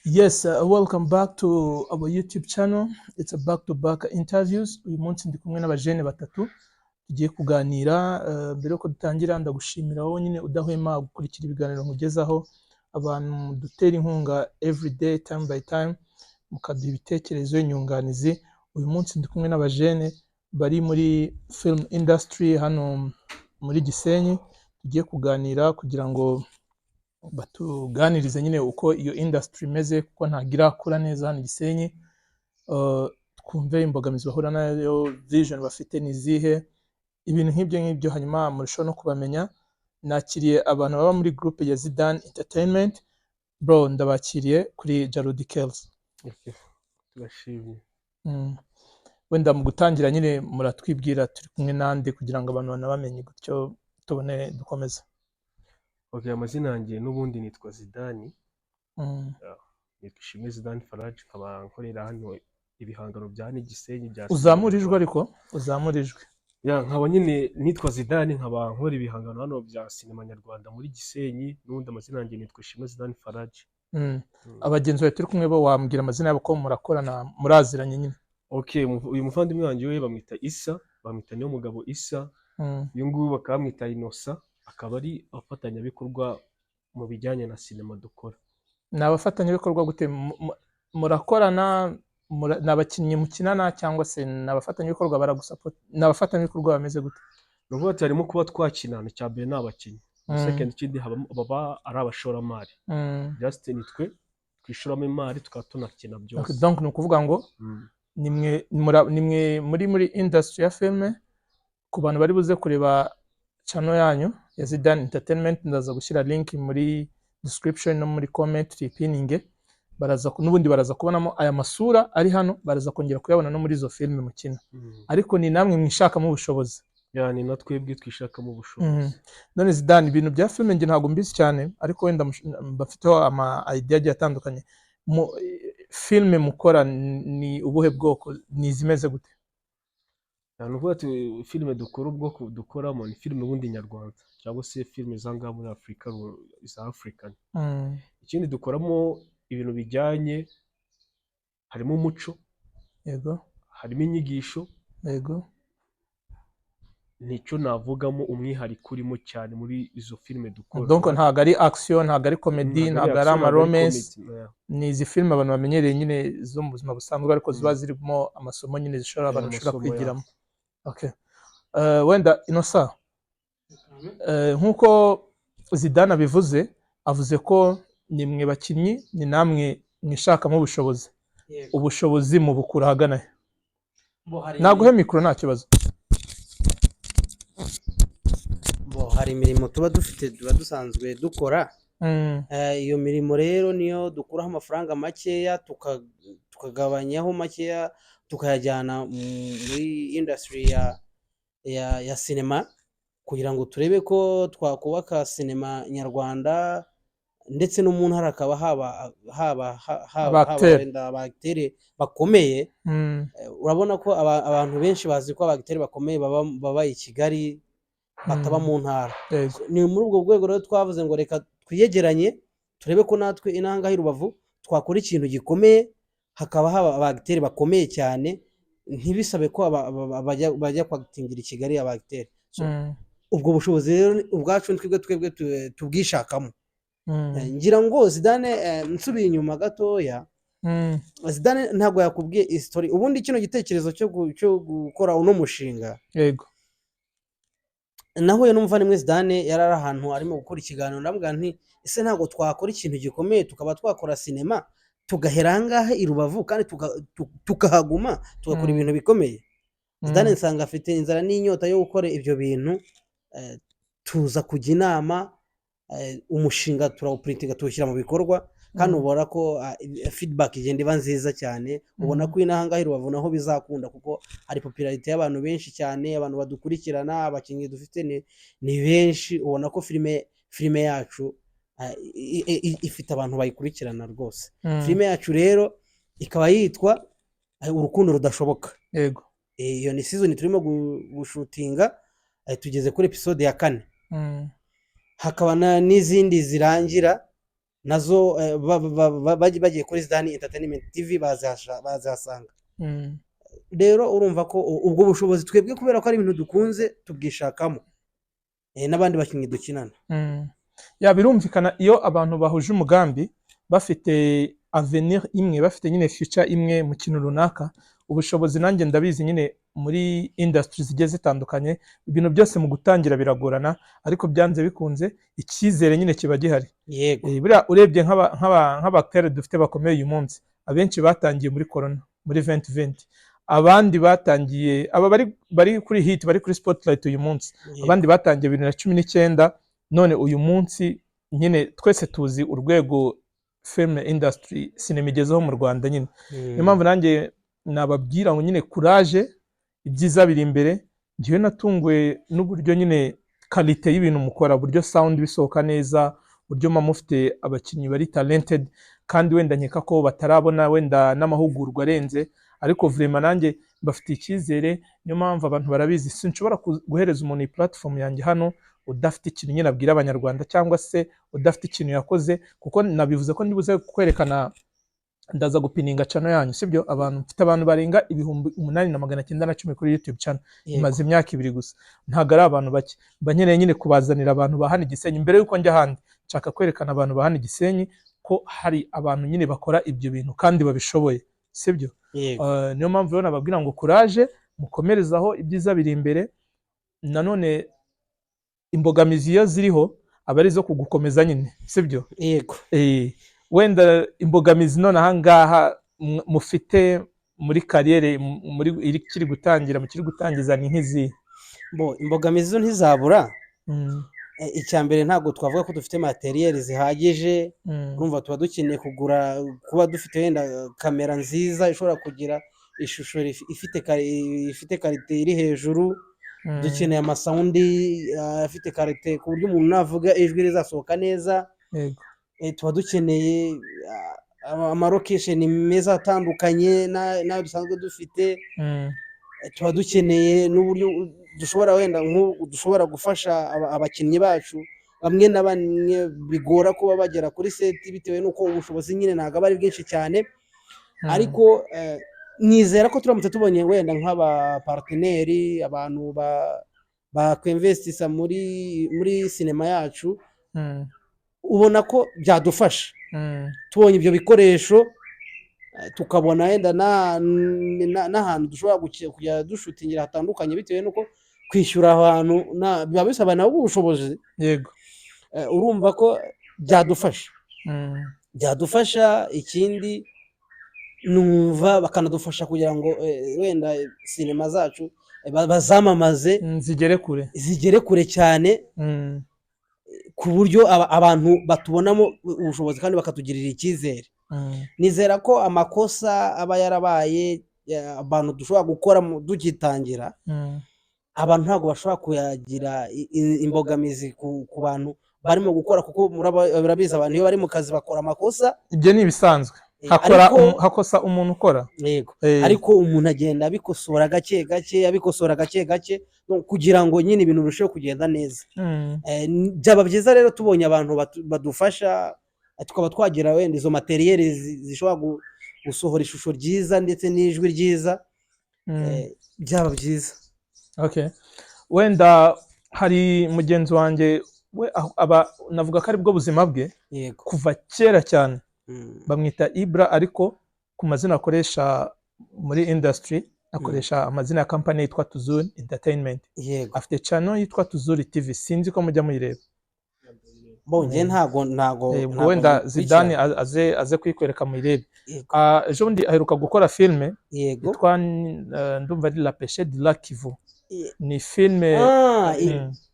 Yes, welcome back to our YouTube channel. It's a back-to-back interviews. Uyu munsi ndi kumwe n'abajene batatu tugiye kuganira. Mbere yuko dutangira ndagushimira wowe nyine udahwema gukurikira ibiganiro nkugezaho, abantu dutera inkunga everyday time by time, mukaduha ibitekerezo, inyunganizi. Uyu munsi ndi kumwe n'abajene bari muri film industry hano muri Gisenyi, tugiye kuganira kugira ngo batuganirize nyine uko iyo industry imeze, kuko ntagira kura neza hano Gisenyi. Twumve imbogamizi bahura nayo, vision bafite nizihe, ibintu nk'ibyo hanyuma murushaho no kubamenya. Nakiriye abantu baba muri groupe ya Zidane Entertainment. Bro, ndabakiriye kuri Jarudi Kells. Turashimye. Wenda mu gutangira nyine muratwibwira turi kumwe nande kugira ngo abantu banabamenye, gutyo tubone dukomeza. Okay, amazina yanjye n'ubundi nitwa Zidane. Nitwa Ishimwe Zidane Farage, nkaba nkorera hano ibihangano bya Gisenyi bya Uzamurijwe ariko uzamurijwe. Nkaba nyine nitwa Zidane, nkaba nkora ibihangano hano bya sinema nyarwanda muri Gisenyi. N'ubundi amazina yanjye nitwa Ishimwe Zidane Farage. Abagenzi bawe turi kumwe bo wambwira amazina yabo ko murakorana, muraziranye nyine? Okay, uyu muvandimwe wanjye we bamwita Isa, bamwita niyo mugabo Isa. Uyu nguyu bakamwita Inosa, akaba ari abafatanyabikorwa mu bijyanye na sinema dukora. Ni abafatanyabikorwa gute? Murakorana, ni abakinnyi mukinana cyangwa se ni abafatanyabikorwa baragusapota? Ni abafatanyabikorwa bameze gute? Ni ukuvuga ati harimo kuba twakinana, icya mbere ni abakinnyi, second ikindi baba ari abashoramari. Just nitwe twishoramo imari tukaba tunakina byose. Donc ni ukuvuga ngo nimwe muri industry ya filme. Ku bantu bari buze kureba channel yanyu ya Zidane Entertainment, ndaza gushyira link muri description no muri comment ripininge, n'ubundi baraza kubonamo aya masura ari hano, baraza kongera kuyabona no muri izo filme mukina. Ariko ni namwe mwishakamo ubushobozi. Ni natwebwe twishakamo ubushobozi. None Zidane, ibintu bya filme nge ntago mbizi cyane, ariko wenda bafiteho ama idea agiye atandukanye. Filme mukora ni ubuhe bwoko, ni zimeze gute? Nuvuga ati filme dukora, ubwoko dukoramo ni filme ubundi nyarwanda cyangwa se filme zanga muri Afrika, za African. Ikindi dukoramo ibintu bijyanye, harimo umuco, yego, harimo inyigisho, yego. Nicyo navugamo umwihariko urimo cyane muri izo filme dukora. Donc ntago ari action, ntago ari comedy, ntago ari ama romance. Ni izi filme abantu bamenyereye nyine zo mu buzima busanzwe, ariko ziba zirimo amasomo nyine zishobora abantu bashobora kwigiramo. Okay. Wenda Inosa, nkuko Zidane abivuze, avuze ko ni mwe bakinnyi, ni namwe mwishakamo ubushobozi. Ubushobozi mu bukura hagana he? Naguhe mikoro nta kibazo. Hari imirimo tuba dufite, tuba dusanzwe dukora. Iyo mirimo rero niyo dukuraho amafaranga makeya, tukagabanyaho makeya, tukayajyana muri industry ya sinema, kugira ngo turebe ko twakubaka sinema nyarwanda, ndetse no mu ntara hakaba haba wenda abagitere bakomeye. Urabona ko abantu benshi bazi ko abagitere bakomeye baba i Kigali, bataba mu ntara. Ni muri ubwo rwego rero twavuze ngo reka twiyegeranye, turebe ko natwe inanga h'i Rubavu twakora ikintu gikomeye, hakaba haba abagitere bakomeye cyane, ntibisabe ko bajya kwagitingira i Kigali abagitere. Ubwo bushobozi rero ubwacu twebwe tubwishakamo. Ngira ngo Zidane, nsubiye inyuma gatoya, Zidane ntabwo yakubwiye history ubundi kino gitekerezo cyo gukora uno mushinga. Yego. Nahuye n'umuvandimwe Zidane yarari ahantu arimo gukora ikiganiro, ndamubwira nti ese ntabwo twakora ikintu gikomeye tukaba twakora sinema tugahera ahangaha i Rubavu kandi tukahaguma tugakora ibintu bikomeye. Zidane nsanga afite inzara n'inyota yo gukora ibyo bintu. Tuza kujya inama, umushinga turawuprintinga tuwushyira mu bikorwa, kandi ubona ko feedback igenda iba nziza cyane. Ubona ko inahangaha i Rubavu naho bizakunda, kuko hari popularity y'abantu benshi cyane, abantu badukurikirana, abakinnyi dufite ni benshi. Ubona ko filime yacu ifite abantu bayikurikirana rwose. Filime yacu rero ikaba yitwa Urukundo Rudashoboka. Yego. Iyo ni season turimo gushutinga, tugeze kuri episode ya 4. Hakaba n'izindi zirangira nazo bagiye kuri Zidane Entertainment TV bazahasanga. Rero urumva ko ubwo bushobozi twebwe kubera ko ari ibintu dukunze tubwishakamo n'abandi bakinnyi dukinana. Birumvikana iyo abantu bahuje umugambi bafite avenir imwe, bafite nyine future imwe mu kintu runaka, ubushobozi nanjye ndabizi nyine muri industry zigiye zitandukanye, ibintu byose mu gutangira biragorana, ariko byanze bikunze icyizere nyine kiba gihari. Yego. Buriya urebye nk'abaktere dufite bakomeye uyu munsi, abenshi batangiye muri corona, muri 2020. Abandi batangiye, aba bari kuri hit, bari kuri spotlight uyu munsi. Abandi batangiye 2019, none uyu munsi nyine twese tuzi urwego film industry cinema igezeho mu Rwanda nyine. Niyo mpamvu nanjye nababwira ngo nyine courage, ibyiza biri imbere. Ngiye natunguwe n'uburyo nyine quality y'ibintu mukora, buryo sound bisohoka neza, buryo mufite abakinnyi bari talented, kandi wenda nkeka ko batarabona wenda n'amahugurwa arenze, ariko vraiment nanjye bafite icyizere. Niyo mpamvu abantu barabizi, sinshobora guhereza umuntu iyi platform yanjye hano udafite ikintu nyine abwira abanyarwanda, cyangwa se udafite ikintu yakoze, kuko nabivuze ko ndibuze kwerekana, ndaza gupininga channel yanyu, sibyo? Mfite abantu barenga 8,910 kuri YouTube channel, imaze imyaka 2 gusa. Ntago ari abantu bake, banyeneye nyine kubazanira abantu bahana Igisenyi. Mbere yuko njya handi, nshaka kwerekana abantu bahana Igisenyi ko hari abantu nyine bakora ibyo bintu kandi babishoboye, sibyo? Niyo mpamvu rero nababwira ngo courage, mukomerezaho, ibyiza biri imbere. Nanone imbogamizi iyo ziriho aba ari zo kugukomeza nyine, sibyo? Yego. Wenda imbogamizi none ahangaha mufite muri kariyere, muri kiri gutangira, mukiri gutangiza ni nk'izi? Imbogamizi zo ntizabura. Icya mbere ntabwo twavuga ko dufite materiel zihagije. Urumva tuba dukeneye kuba dufite wenda kamera nziza ishobora kugira ishusho ifite karite iri hejuru. Dukeneye amasaundi afite karite ku buryo umuntu navuga ijwi rizasohoka neza. Tuba dukeneye amarocation meza atandukanye nayo dusanzwe dufite. Tuba dukeneye n'uburyo dushobora gufasha abakinnyi bacu bamwe na bamwe bigora kuba bagera kuri set, bitewe n'uko ubushobozi nyine ntabwo aba ari bwinshi cyane. Ariko nizera ko turamutse tubonye wenda nk'aba parteneri, abantu bakwinvestisa muri sinema yacu, ubona ko byadufasha. Tubonye ibyo bikoresho, tukabona wenda n'ahantu dushobora kujya dushutingira hatandukanye, bitewe n'uko kwishyura ahantu biba bisaba nabo ubushobozi. Yego. Urumva ko byadufasha. Ikindi numva bakanadufasha kugira ngo wenda sinema zacu bazamamaze, zigere kure cyane, ku buryo abantu batubonamo ubushobozi kandi bakatugirira icyizere. Nizera ko amakosa aba yarabaye, abantu dushobora gukora dugitangira, abantu ntabwo bashobora kuyagira imbogamizi ku bantu barimo gukora, kuko murabizi abantu iyo bari mu kazi bakora amakosa. Ibyo ni ibisanzwe, hakosa umuntu ukora. Yego. Ariko umuntu agenda abikosora gake gake, kugira ngo nyine ibintu birusheho kugenda neza. Byaba byiza rero tubonye abantu badufasha, tukaba twagira wenda izo materiel zishobora gusohora ishusho ryiza ndetse n'ijwi ryiza. Byaba byiza. Okay. Wenda hari mugenzi wanjye navuga ko ari bwo buzima bwe kuva kera cyane, bamwita Ibra, ariko ku mazina akoresha muri industry akoresha amazina ya company yitwa Tuzuri Entertainment. Afite channel yitwa Tuzuri TV, sinzi ko mujya muyireba. Bonje ntago wenda Zidane aze kwikwereka muyirebe. Ejo bundi aheruka gukora filme yitwa ndumva ari La Pêche de la Kivu. Ni filme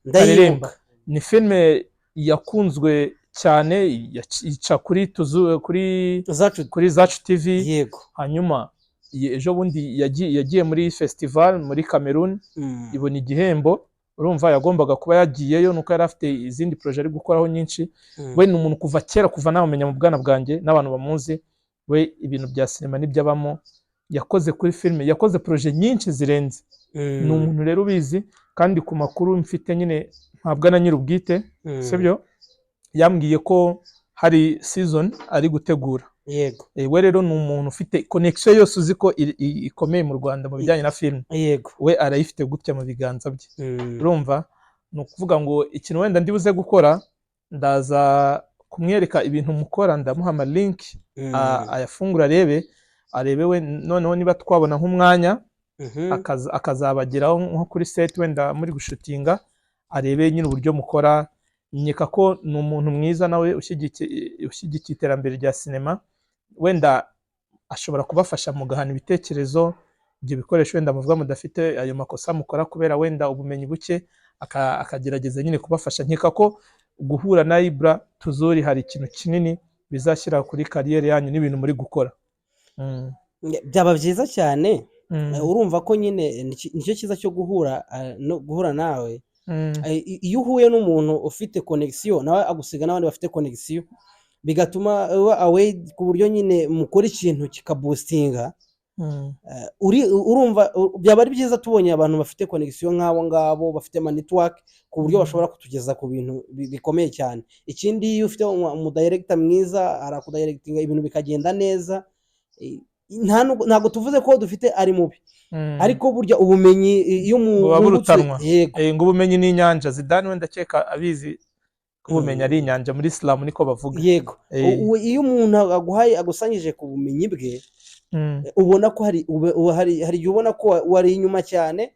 ndayiremba, ni filme yakunzwe cyane, yica kuri Zacu TV. Hanyuma ejo bundi yagiye muri festival muri Cameroon, ibona igihembo. Urumva yagombaga kuba yagiyeyo, nuko yari afite izindi projet ari gukoraho nyinshi. We ni umuntu kuva kera, kuva namumenya mu bwana bwanjye n'abantu bamuzi, we ibintu bya sinema n'ibyabamo, yakoze kuri filme, yakoze projet nyinshi zirenze. Ni umuntu rero ubizi, kandi ku makuru mfite nyine ntabwo na nyir'ubwite, sibyo? Yambwiye ko hari season ari gutegura. yego We rero ni umuntu ufite connection yose uzi ko ikomeye mu Rwanda mu bijyanye na film. yego We arayifite gutya mu biganza bye. Urumva ni ukuvuga ngo ikintu wenda ndibuze gukora, ndaza kumwereka ibintu mukora, ndamuha ama link ayafungura arebe we, noneho niba twabona nk'umwanya akazabageraho nko kuri set wenda muri gushutinga, arebe nyine uburyo mukora. Nyeka ko ni umuntu mwiza nawe ushyigikiye iterambere rya sinema, wenda ashobora kubafasha mu gahana ibitekerezo, ibyo bikoresho wenda muvuga mudafite, ayo makosa mukora kubera wenda ubumenyi buke, akagerageza nyine kubafasha. Nkeka ko guhura na Ibra Tuzuri hari ikintu kinini bizashyira kuri kariyeri yanyu n'ibintu muri gukora. byaba byiza cyane. Urumva ko nyine nicyo cyiza cyo guhura nawe. Iyo uhuye n'umuntu ufite connection, nawe agusiga n'abandi bafite connection, bigatuma awe ku buryo nyine mukora ikintu kikaboostinga. Urumva byaba ari byiza tubonye abantu bafite connection nk'abo ngabo, bafite ama network ku buryo bashobora kutugeza ku bintu bikomeye cyane. Ikindi iyo ufite umudirector mwiza, arakudirectinga ibintu bikagenda neza. Ntabwo tuvuze ko dufite ari mubi, ariko burya ubumenyi iyo burutanwa. Ngo ubumenyi ni inyanja. Zidane wenda cyeka abizi ko ubumenyi ari inyanja muri Islam, niko bavuga. Yego, iyo umuntu agusanyije ku bumenyi bwe, ubona ko hari ubona ko wari inyuma cyane,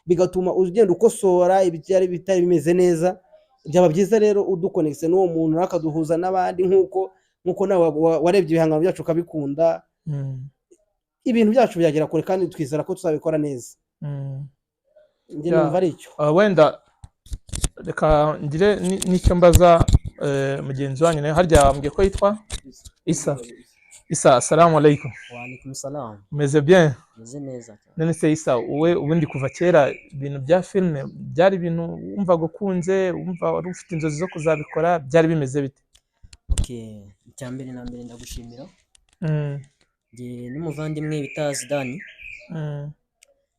bigatuma ugenda ukosora ibyari bitari bimeze neza. Byaba byiza rero udukonekise n'uwo muntu, akaduhuza n'abandi, nkuko nawe warebye ibihangano byacu ukabikunda. Ibintu byacu byagera kure kandi twizera ko tuzabikora neza. Njye numva ari icyo. Wenda reka ngire n'icyo mbaza mugenzi wanyu, nawe harya wambwiye ko yitwa Isa. Assalamu alaikum. Wa alaikum salam. Umeze bien? Meze neza. None se Isa, wowe ubundi kuva kera ibintu bya filime byari ibintu wumva gukunze, wumva wari ufite inzozi zo kuzabikora, byari bimeze bite? Okay, icyambere na mbere ndagushimira. Nge n'umuvandimwe bita Zidane.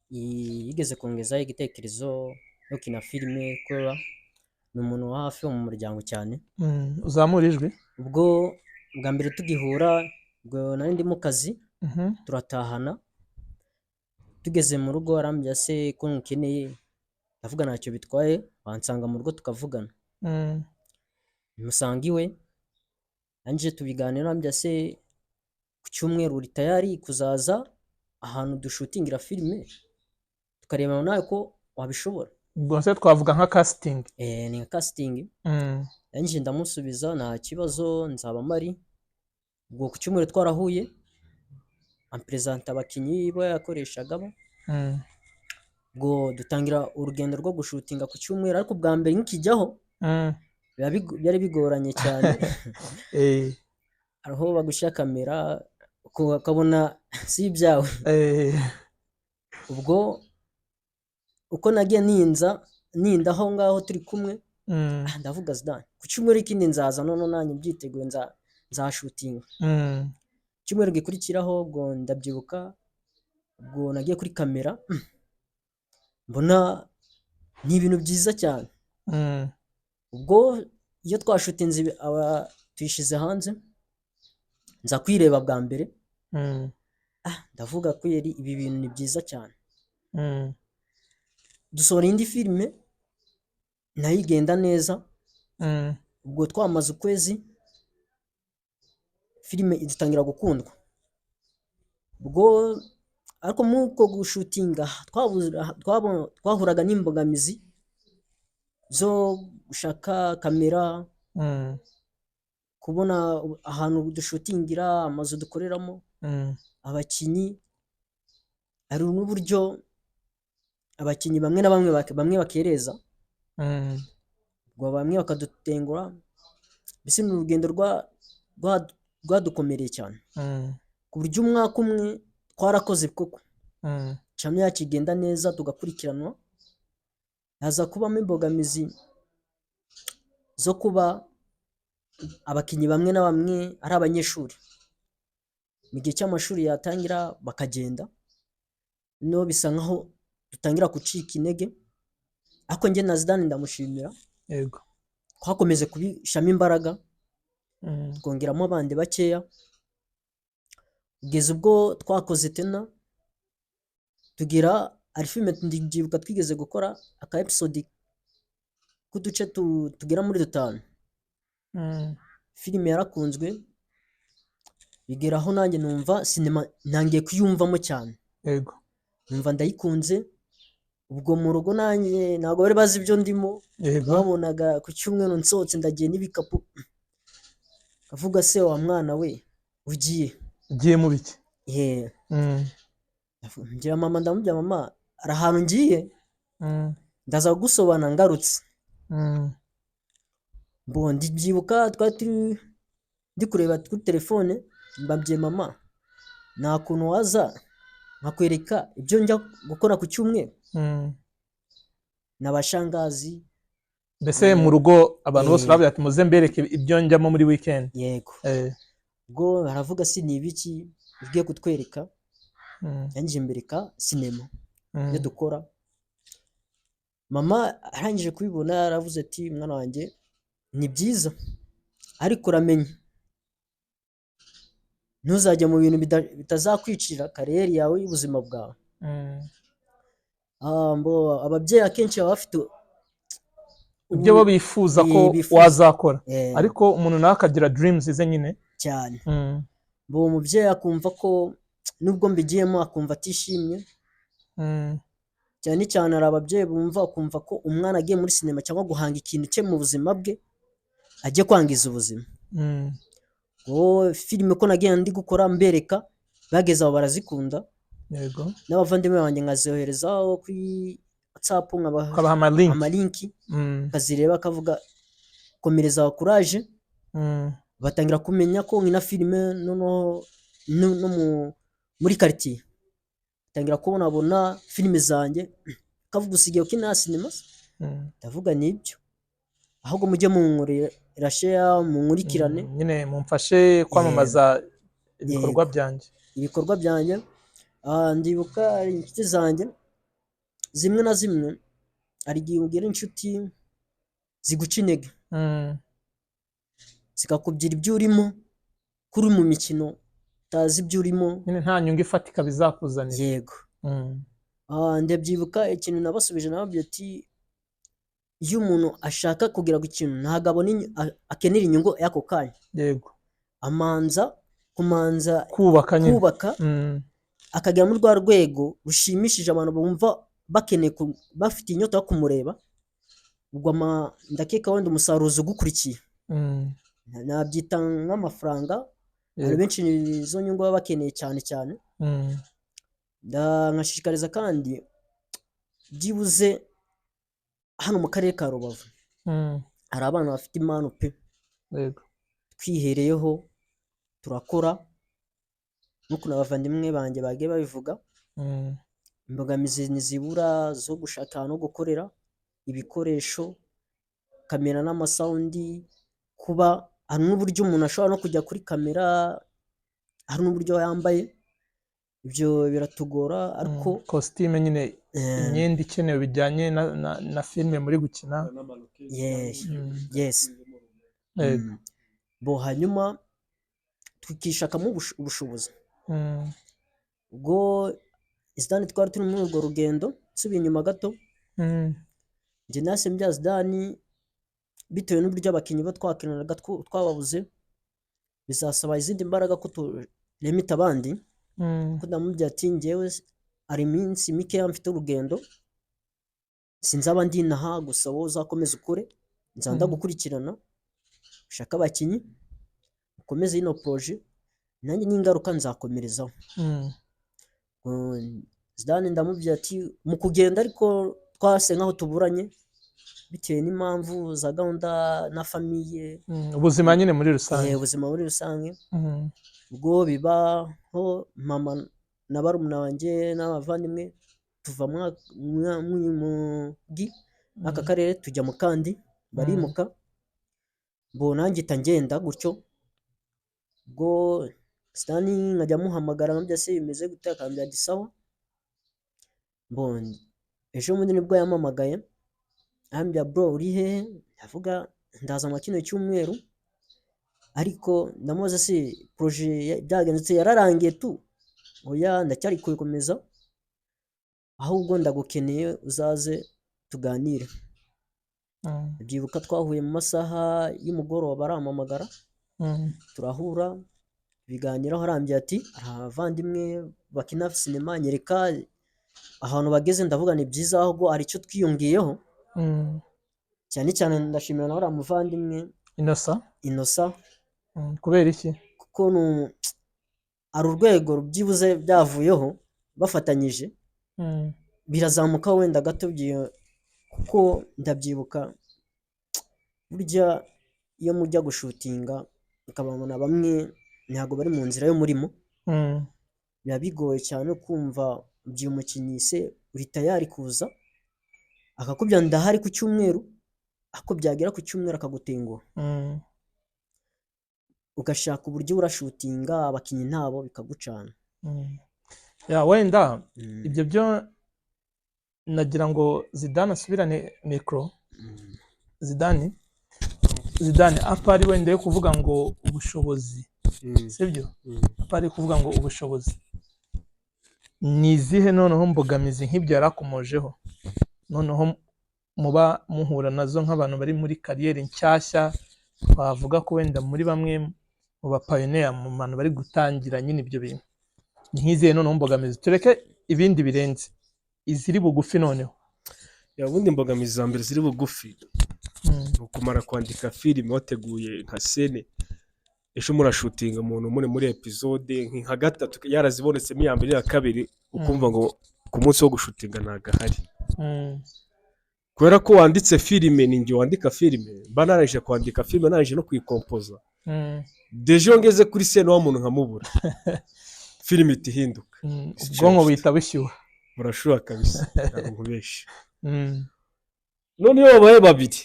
Yigeze kongezaho igitekerezo yo kina filime, kora ni umuntu wa hafi mu muryango cyane. Uzamura ijwi. Ubwo bwa mbere tugihura, ubwo nari ndi mu kazi, turatahana. Tugeze mu rugo arambya se ko nkeneye, ndavuga ntacyo bitwaye, wansanga mu rugo tukavugana. Musanga iwe, anje tubiganira, arambya se ku cyumweru uri tayari kuzaza ahantu dushutingira filime, tukareba nawe ko wabishobora. Ubwo se twavuga nka casting. Ni nka casting. Anje ndamusubiza nta kibazo, nzaba mari. Ubwo ku cyumweru twarahuye, ampresenta abakinyi bo yakoreshagamo. Ubwo dutangira urugendo rwo gushutinga ku cyumweru, ariko bwa mbere nkijyaho byari bigoranye cyane. Aho bagushyira kamera ukabona si ibyawe. Ubwo uko nagiye ninda aho ngaho turi kumwe, ndavuga Zidane ku cyumweru ikindi nzaza, none nanjye byiteguye nzashutinga. Cyumweru gikurikiraho ubwo ndabyibuka, ubwo nagiye kuri kamera, mbona ni ibintu byiza cyane. Ubwo iyo twashutinze tuyishize hanze, nza kwireba bwa mbere, ndavuga ko ibi bintu ni byiza cyane. Dusohora indi filime nayo igenda neza. Ubwo twamaze ukwezi, filime idutangira gukundwa. Ubwo ariko muko gushutinga twahuraga n'imbogamizi zo gushaka kamera, kubona ahantu dushutingira, amazu dukoreramo, abakinyi, ari n'uburyo abakinyi bamwe na bamwe bakereza, ubwo bamwe bakadutengura. Mbese ni urugendo rwadukomereye cyane, ku buryo umwaka umwe twarakoze koko, cyane yakigenda neza, tugakurikiranwa. Haza kubamo imbogamizi zo kuba abakinyi bamwe na bamwe ari abanyeshuri, mu gihe cy'amashuri yatangira bakagenda, no bisa nkaho dutangira gucika intege. Ariko njye na Zidane ndamushimira, yego, twakomeze kubishamo imbaraga, twongeramo abandi bakeya kugeza ubwo twakoze tena tugira ari filime ndibyibuka twigeze gukora aka episode k'uduce tugera muri 5. Filime yarakunzwe bigeraho nanjye numva sinema ntangiye kuyumvamo cyane, yego numva ndayikunze. Ubwo mu rugo nanjye ntabwo bari bazi ibyo ndimo, yego babonaga ku cyumweru nsohotse ndagiye n'ibikapu, kavuga se wa mwana we ugiye mu biki? ngira mama, ndamubwira mama hari ahantu ngiye ndaza gusobanura ngarutse. Ndibyibuka twari ndi kureba kuri telefone, mbabwiye mama nta kuntu waza nkakwereka ibyo njya gukora ku cyumweru n'abashangazi. Mbese mu rugo abantu bose bavuga ati muze mbereke ibyo njyamo muri weekend. Yego. Ubwo baravuga si ni ibiki ugiye kutwereka, yanjye mbereka sinema iyo dukora. Mama arangije kubibona yaravuze ati mwana wanjye ni byiza ariko uramenye ntuzajya mu bintu bitazakwicira kariyeri yawe y'ubuzima bwawe. Ababyeyi akenshi baba bafite ibyo bo bifuza ko wazakora, ariko umuntu nawe akagira dreams ze nyine cyane. Umubyeyi akumva ko nubwo mbigiyemo akumva atishimye cyane cyane. Hari ababyeyi bumva akumva ko umwana agiye muri sinema cyangwa guhanga ikintu cye mu buzima bwe ajye kwangiza ubuzima. Filime ko nagiye ndi gukora mbereka bageze aho barazikunda, yego n'abavandimwe banjye nkazoherezaho kuri WhatsApp nkabaha amalinki kazireba akavuga komereza courage. Batangira kumenya ko nkina filime no muri quartier, batangira kubona filime zanjye kavuga usigaye ukina sinema. Ndavuga nibyo, ahubwo mujye munkorera share munkurikirane nyine mumfashe kwamamaza ibikorwa byanjye. Ndibuka inshuti zanjye zimwe na zimwe hari igihe ugira inshuti ziguca intege zikakubwira ibyo urimo kuri mu mikino utazi ibyo urimo, nyine nta nyungu ifatika bizakuzanira. Yego. Ndabyibuka ikintu nabasubije nababwiye ati iyo umuntu ashaka kugira ku ikintu ntabwo abona akenera inyungu y'ako kanya. Yego. kumanza kubaka akagera muri rwa rwego rushimishije abantu bumva bakeneye bafite inyota yo kumureba. Ubwo ndakeka wenda umusaruro ugukurikiye nabyita nk'amafaranga. Hari benshi izo nyungu baba bakeneye cyane cyane. Nkashishikariza kandi byibuze hano mu karere ka Rubavu hari abana bafite impano pe, twihereyeho turakora nk'uko n'abavandimwe banjye bagiye babivuga. Imbogamizi ntizibura zo gushaka ahantu ho gukorera ibikoresho, kamera n'amasawundi, kuba hari n'uburyo umuntu ashobora no kujya kuri kamera, hari n'uburyo yambaye, ibyo biratugora. Ariko costume nyine imyenda ikenewe bijyanye na filime muri gukina. Yes. Hanyuma tukishakamo ubushobozi. Ubwo Zidane twari turi muri urwo rugendo, nsubiye inyuma gato, njye nase mbya Zidane bitewe n'uburyo abakinnyi bo twakinanaga twababuze, bizasaba izindi mbaraga ko turemita abandi. Ko ndamubwira ati njyewe ari iminsi mikeya mfite urugendo, sinzaba ndinaha gusa wowe uzakomeza ukore, nzanda gukurikirana ushaka abakinnyi ukomeze ino projet, nanjye n'ingaruka nzakomerezaho. Zidane ndamubwira ati mu kugenda ariko twase nkaho tuburanye bitewe n'impamvu za gahunda na famiye, ubuzima nyine muri rusange. Ubuzima muri rusange. Ubwo bibaho mama na barumuna wanjye n'abavandimwe tuva mu aka karere tujya mu kandi barimuka. Nanjye ngenda gutyo. Ubwo Zidane nkajya muhamagara nkabya se bimeze gute, akambwira ati sawa. Ejo bundi nibwo yampamagaye ambwira bro uri hehe, ndavuga ndaza mu kino cyumweru, ariko ndamubaza se projet byagenze yararangiye tu, oya ndacyari kuyikomeza, ahubwo ndagukeneye uzaze tuganire. Byibuka twahuye mu masaha y'umugoroba arampamagara, turahura biganiraho, arambye ati abavandimwe bakina sinema nyereka ahantu bageze, ndavuga ni byiza, ahubwo hari icyo twiyongeyeho cyane cyane. Ndashimira nawe muvandimwe Innocent. Kubera iki? Kuko ari urwego byibuze byavuyeho bafatanyije, birazamuka wenda gato, kuko ndabyibuka burya iyo mujya gushutinga ukababona bamwe ntabwo bari mu nzira y'umurimo, biba bigoye cyane kumva ugiye umukinnyi se uri tayari kuza akakubwira ndahari ku cyumweru, ako byagera ku cyumweru akagutenguha, ugashaka uburyo urashutinga abakinnyi ntabo bikagucana. Wenda ibyo byo nagira ngo Zidane asubirane mikoro. Zidane apari wenda yo kuvuga ngo ubushobozi, sibyo? Apari kuvuga ngo ubushobozi, ni izihe noneho mbogamizi nk'ibyo yarakomojeho noneho muba muhura nazo nk'abantu bari muri kariyeri nshyashya, twavuga ko wenda muri bamwe mu bapayoniya, mu bantu bari gutangira nyine ibyo bintu, ni nk'izihe noneho mbogamizi? Tureke ibindi birenze, iziri bugufi noneho. Ubundi mbogamizi za mbere ziri bugufi ni ukumara kwandika filime wateguye nka sene, ejo murashutinga umuntu muri episode nka gatatu yarazibonetsemo iya mbere iya kabiri, ukumva ngo ku munsi wo gushutinga ntago ahari. Kubera ko wanditse filime, ninjye wandika filime, mba narangije kwandika filime, narangije no kuyikompoza, deje ngeze kuri sene wa muntu nkamubura, filime itihinduka, ubwonko buhita bushyuha, burashuha kabisa, ntabwo nkubeshye. None iyo babaye babiri,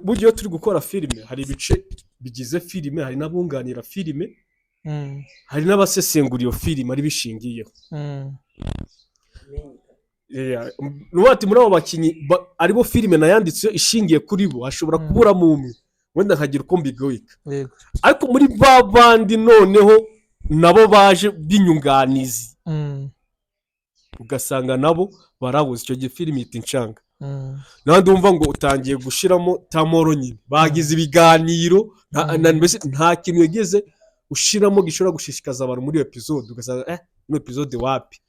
burya iyo turi gukora filime hari ibice bigize filime, hari n'abunganira filime, hari n'abasesengura iyo filime ari bishingiyeho. Nuwati muri abo bakinnyi aribo filime nayanditse ishingiye kuri bo, hashobora kuburamo umwe wenda nkagira uko mbigoyika, ariko muri ba bandi noneho nabo baje binyunganizi, ugasanga nabo barabuze icyo gihe filime ihita incanga. Nandi wumva ngo utangiye gushiramo tamoro nyine, bagize ibiganiro, nta kintu yageze ushiramo gishobora gushishikaza abantu muri episode, ugasanga no episode wapi.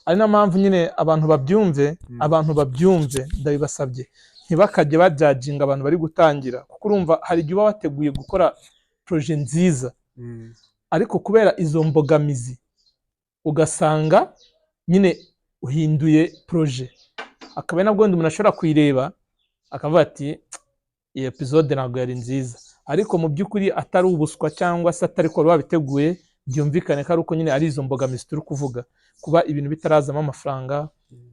Ari na mpamvu nyine abantu babyumve ndabibasabye, ntibakajye bajajinga abantu bari gutangira, kuko urumva hari igihe uba wateguye gukora projet nziza, ariko kubera izo mbogamizi ugasanga nyine uhinduye projet, akaba nabwo umuntu ashobora kuyireba akavuga ati iyi episode ntabwo yari nziza, ariko mu by'ukuri atari ubuswa cyangwa se atari ko babiteguye, byumvikane ko ari uko nyine ari izo mbogamizi turi kuvuga, kuba ibintu bitarazamo amafaranga,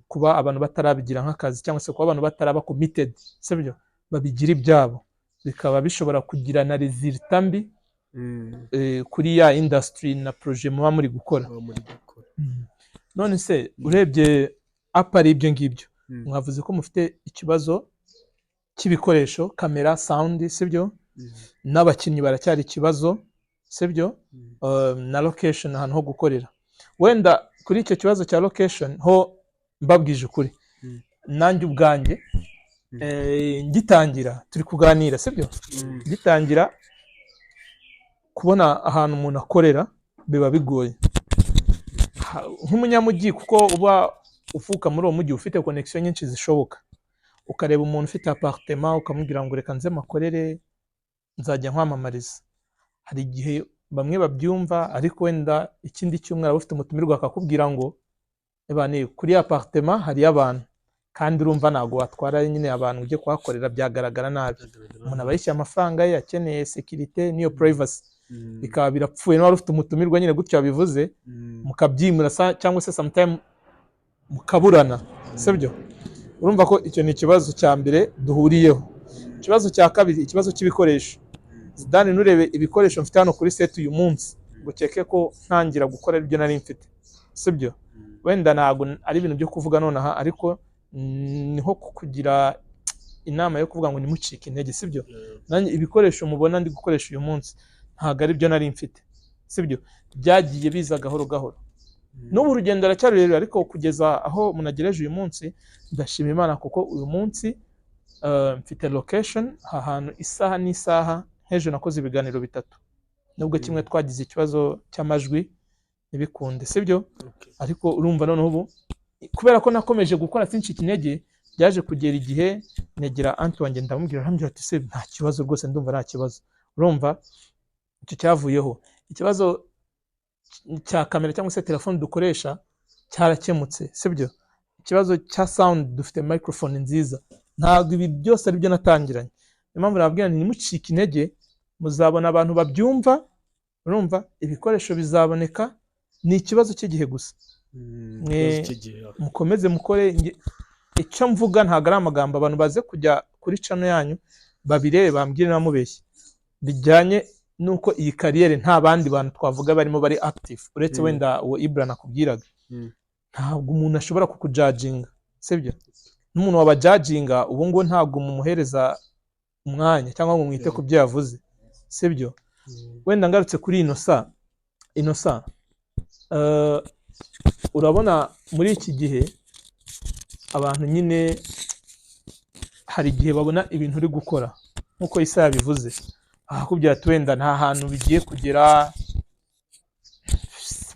kuba abantu batarabigira nk'akazi, cyangwa se kuba abantu bataraba committed, sibyo, babigira ibyabo, bikaba bishobora kugira na resultat mbi kuri ya industry na projet muba muri gukora. None se urebye apari ibyo ngibyo, mwavuze ko mufite ikibazo cy'ibikoresho, kamera, sound, sibyo, n'abakinnyi baracyari ikibazo, sibyo, na location ahantu ho gukorera. Wenda kuri icyo kibazo cya location ho mbabwije ukuri, nanjye ubwanjye ngitangira turi kuganira, sibyo, ngitangira kubona ahantu umuntu akorera biba bigoye nk'umunyamujyi, kuko uba ufuka muri uwo mujyi ufite connection nyinshi zishoboka, ukareba umuntu ufite appartement ukamubwira ngo reka nze makorere nzajya nkwamamariza. Hari igihe bamwe babyumva, ariko wenda ikindi cyumweru ufite umutumirwa akakubwira ngo ebane kuri appartement hari abantu, kandi urumva ntago watwara nyine abantu ujye kuhakorera, byagaragara nabi, umuntu aba yishyuye amafaranga ye, akeneye security niyo privacy, bikaba birapfuye n'uwari ufite umutumirwa nyine gutyo yabivuze, mukabyimura cyangwa se sometime mukaburana, sibyo. Urumva ko icyo ni ikibazo cya mbere duhuriyeho. Ikibazo cya kabiri, ikibazo cy'ibikoresho. Zidane, nurebe ibikoresho mfite hano kuri set uyu munsi, ngo cyeke ko ntangira gukora ibyo nari mfite, sibyo. Wenda ntago ari ibintu byo kuvuga nonaha, ariko niho kugira inama yo kuvuga ngo nimucike intege sibyo nanjye ibikoresho mubona ndi gukoresha uyu munsi ntago ari byo nari mfite sibyo byagiye biza gahoro gahoro n'ubu urugendo aracyari rurerure ariko kugeza aho munagereje uyu munsi ndashima Imana kuko uyu munsi mfite location ahantu isaha n'isaha hejo nakoze ibiganiro 3 nubwo kimwe twagize ikibazo cy'amajwi nibikunde sibyo ariko urumva none ubu kubera ko nakomeje gukora sinshika intege byaje kugera igihe negera anti wanjye ndamubwira ati se nta kibazo rwose ndumva nta kibazo urumva icyo cyavuyeho ikibazo cya kamera cyangwa se telefone dukoresha cyarakemutse sibyo ikibazo cya sound dufite microphone nziza ntabwo ibi byose ari byo natangiranye impamvu nababwira nti nimucike intege muzabona abantu babyumva urumva ibikoresho bizaboneka ni ikibazo cy'igihe gusa mukomeze mukore icyo mvuga ntabwo ari amagambo abantu baze kujya kuri channel yanyu babirebe bambwire namubeshye bijyanye nuko iyi kariyere nta bandi bantu twavuga barimo bari active uretse wenda uwo Ibra nakubwiraga ntabwo umuntu ashobora kukujudginga sibyo n'umuntu wabajudginga ubu ngo ntabwo mumuhereza umwanya cyangwa ngo mwite ku byo yavuze sibyo wenda ngarutse kuri Innocent urabona muri iki gihe abantu nyine hari igihe babona ibintu uri gukora nkuko Isa yabivuze akakubwira ati wenda nta hantu bigiye kugera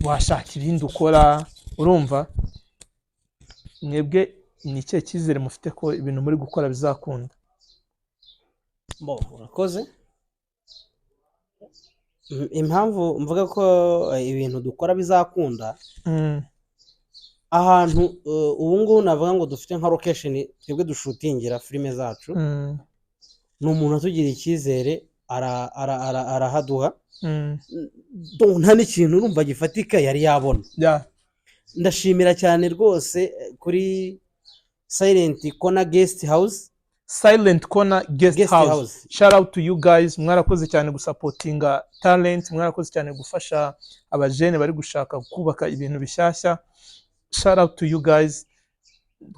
washaka ibindi ukora urumva mwebwe ni ikihe cyizere mufite ko ibintu muri gukora bizakunda urakoze impamvu mvuga ko ibintu dukora bizakunda ahantu ubu ngubu navuga ngo dufite nka location twebwe dushutingira filime zacu ni umuntu atugira icyizere arahaduha nta n'ikintu urumva gifatika yari yabona ndashimira cyane rwose kuri Silent Corner Guest House shout out to you guys mwarakoze cyane gusapotinga talent mwarakoze cyane gufasha abajene bari gushaka kubaka ibintu bishyashya shout out to you guys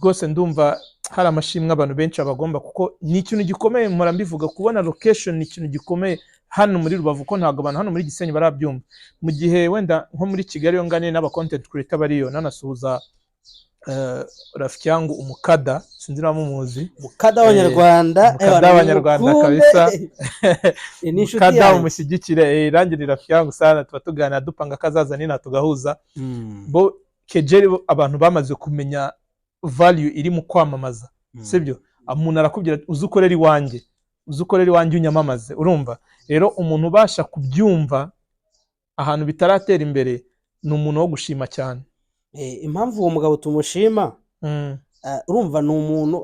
rwose ndumva hari amashimwe abantu benshi abagomba kuko ni ikintu gikomeye mpora mbivuga kubona location ni ikintu gikomeye hano muri Rubavu ko ntago abantu hano muri Gisenyi barabyumva mu gihe wenda nko muri Kigali yongane n'aba content creator bariyo nanasuhuza rafiki yangu umukada sinzi namumuzi umukada w'Abanyarwanda kabisa umukada umushyigikire irangire rafiki yangu sana tuba tuganira dupanga kazaza nina tugahuza bo kejeri abantu bamaze kumenya value iri mu kwamamaza sibyo umuntu arakubwira uzukorera iwanjye unyamamaze urumva rero umuntu ubasha kubyumva ahantu bitaratera imbere ni umuntu wo gushima cyane impamvu uwo mugabo tumushima urumva ni umuntu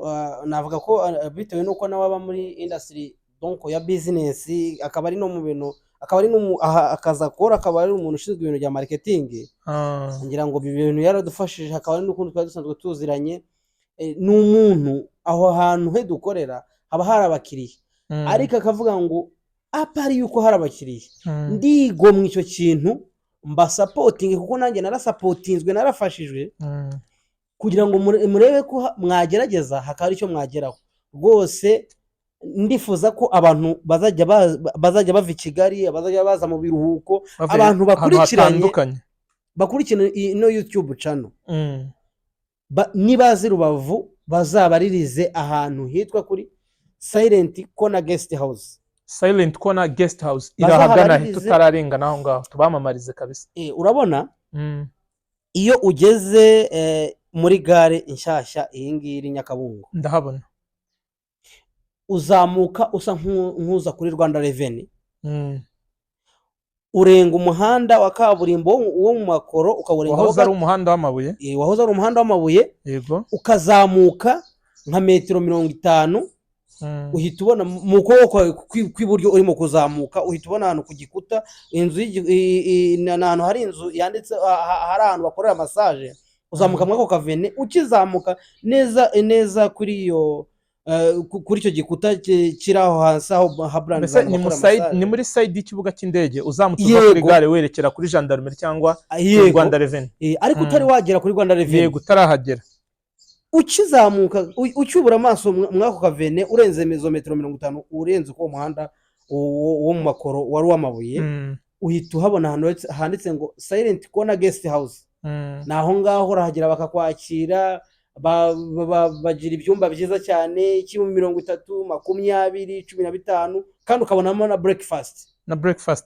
navuga ko bitewe nuko nawe aba muri industry donc ya business akaba ari no mu bintu akaba ari akaza akora akaba ari umuntu ushinzwe ibintu bya marketing ngira ngo ibintu yaradufashije akaba ari n'ukundi twari dusanzwe tuziranye ni umuntu aho hantu he dukorera haba hari abakiriya ariko akavuga ngo apari yuko hari abakiriya ndigomwe icyo kintu mba supporting kuko nanjye narasapotinzwe narafashijwe kugira ngo murebe ko mwagerageza hakaba icyo mwageraho rwose ndifuza ko abantu bazajya bava i Kigali bazajya baza mu biruhuko abantu bakurikiranye ino YouTube channel nibazi Rubavu bazabaririze ahantu hitwa kuri Silent Corner Guest House irahagana tutararenga naho ngaho tubamamarize kabisa urabona iyo ugeze muri gare inshyashya iyi ngiri Nyakabungo ndahabona uzamuka usa nk'uza kuri Rwanda Revenue urenga umuhanda wa kaburimbo wo mu makoro ukawurenga wahoze ari umuhanda w'amabuye yego ukazamuka nka metero 50 uhita ubona mu kuboko kw'iburyo urimo kuzamuka uhita ubona ahantu ku gikuta inzu n'ahantu hari inzu yanditse hari ahantu bakorera massage uzamuka mwako kavene ukizamuka neza kuri iyo kuri icyo gikuta kiraho hasi aho habrand ni muri side y'ikibuga cy'indege uzamutse uva kuri gare werekera kuri gendarmerie cyangwa Rwanda Revenue ariko utari wagera kuri Rwanda Revenue yego utarahagera ukizamuka ucyubura amaso mwako kavene urenze metero 50 urenze uko umuhanda wo mu makoro wari w'amabuye uhita uhabona ahantu handitse ngo Silent Corner Guest House. Naho ngaho urahagera bakakwakira, bagira ibyumba byiza cyane, 30, 20, 15, kandi ukabonamo na breakfast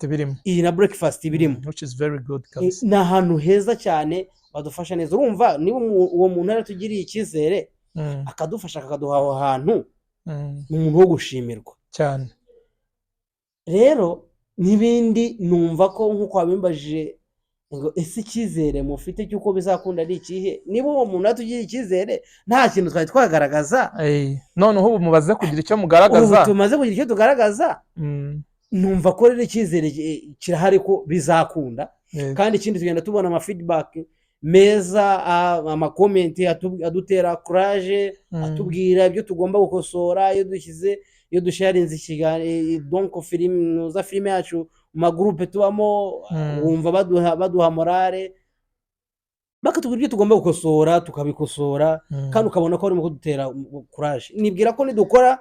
birimo. Na breakfast birimo, which is very good. Ni ahantu heza cyane badufasha neza. Urumva niba uwo muntu yaratugiriye icyizere akadufasha akaduha aho hantu, ni umuntu wo gushimirwa cyane. Rero n'ibindi numva ko nk'uko wabimbajije ngo ese icyizere mufite cy'uko bizakunda ari ikihe? Niba uwo muntu yatugiriye icyizere nta kintu twari twagaragaza, noneho ubu mubaze kugira icyo mugaragaza, tumaze kugira icyo tugaragaza, numva ko rero icyizere kirahari ko bizakunda. Kandi ikindi tugenda tubona ama feedback meza, amakomenti adutera courage, atubwira ibyo tugomba gukosora iyo dusharinze ikiganiro, donc filime yacu mu magroupe tubamo, wumva baduha morale, bakatubwira ibyo tugomba gukosora tukabikosora, kandi ukabona ko barimo kudutera courage. Nibwira ko nidukora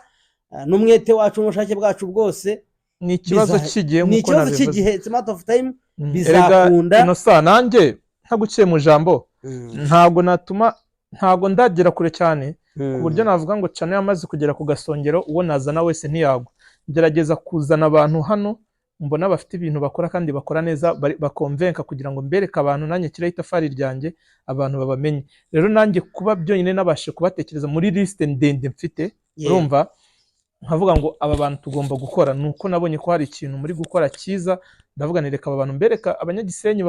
n'umwete wacu n'ubushake bwacu bwose, ni ikibazo cy'igihe, ni ikibazo cy'igihe, it's a matter of time, bizakunda. Inosa nanjye ntaguciye mu jambo, ntago ndagera kure cyane ku buryo navuga ngo cyane yamaze kugera ku gasongero uwo nazana wese ntiyagwa. Ngerageza kuzana abantu hano mbona bafite ibintu bakora kandi bakora neza, bakonvenka kugira ngo mbereke abantu nanjye kiraho itafari ryanjye abantu babamenye. Rero nanjye kuba byonyine nabashe kubatekereza muri liste ndende mfite, urumva nkavuga ngo aba bantu tugomba gukora, nuko nabonye ko hari ikintu muri gukora cyiza, ndavuga nereka aba bantu mbereka abanyagisenyi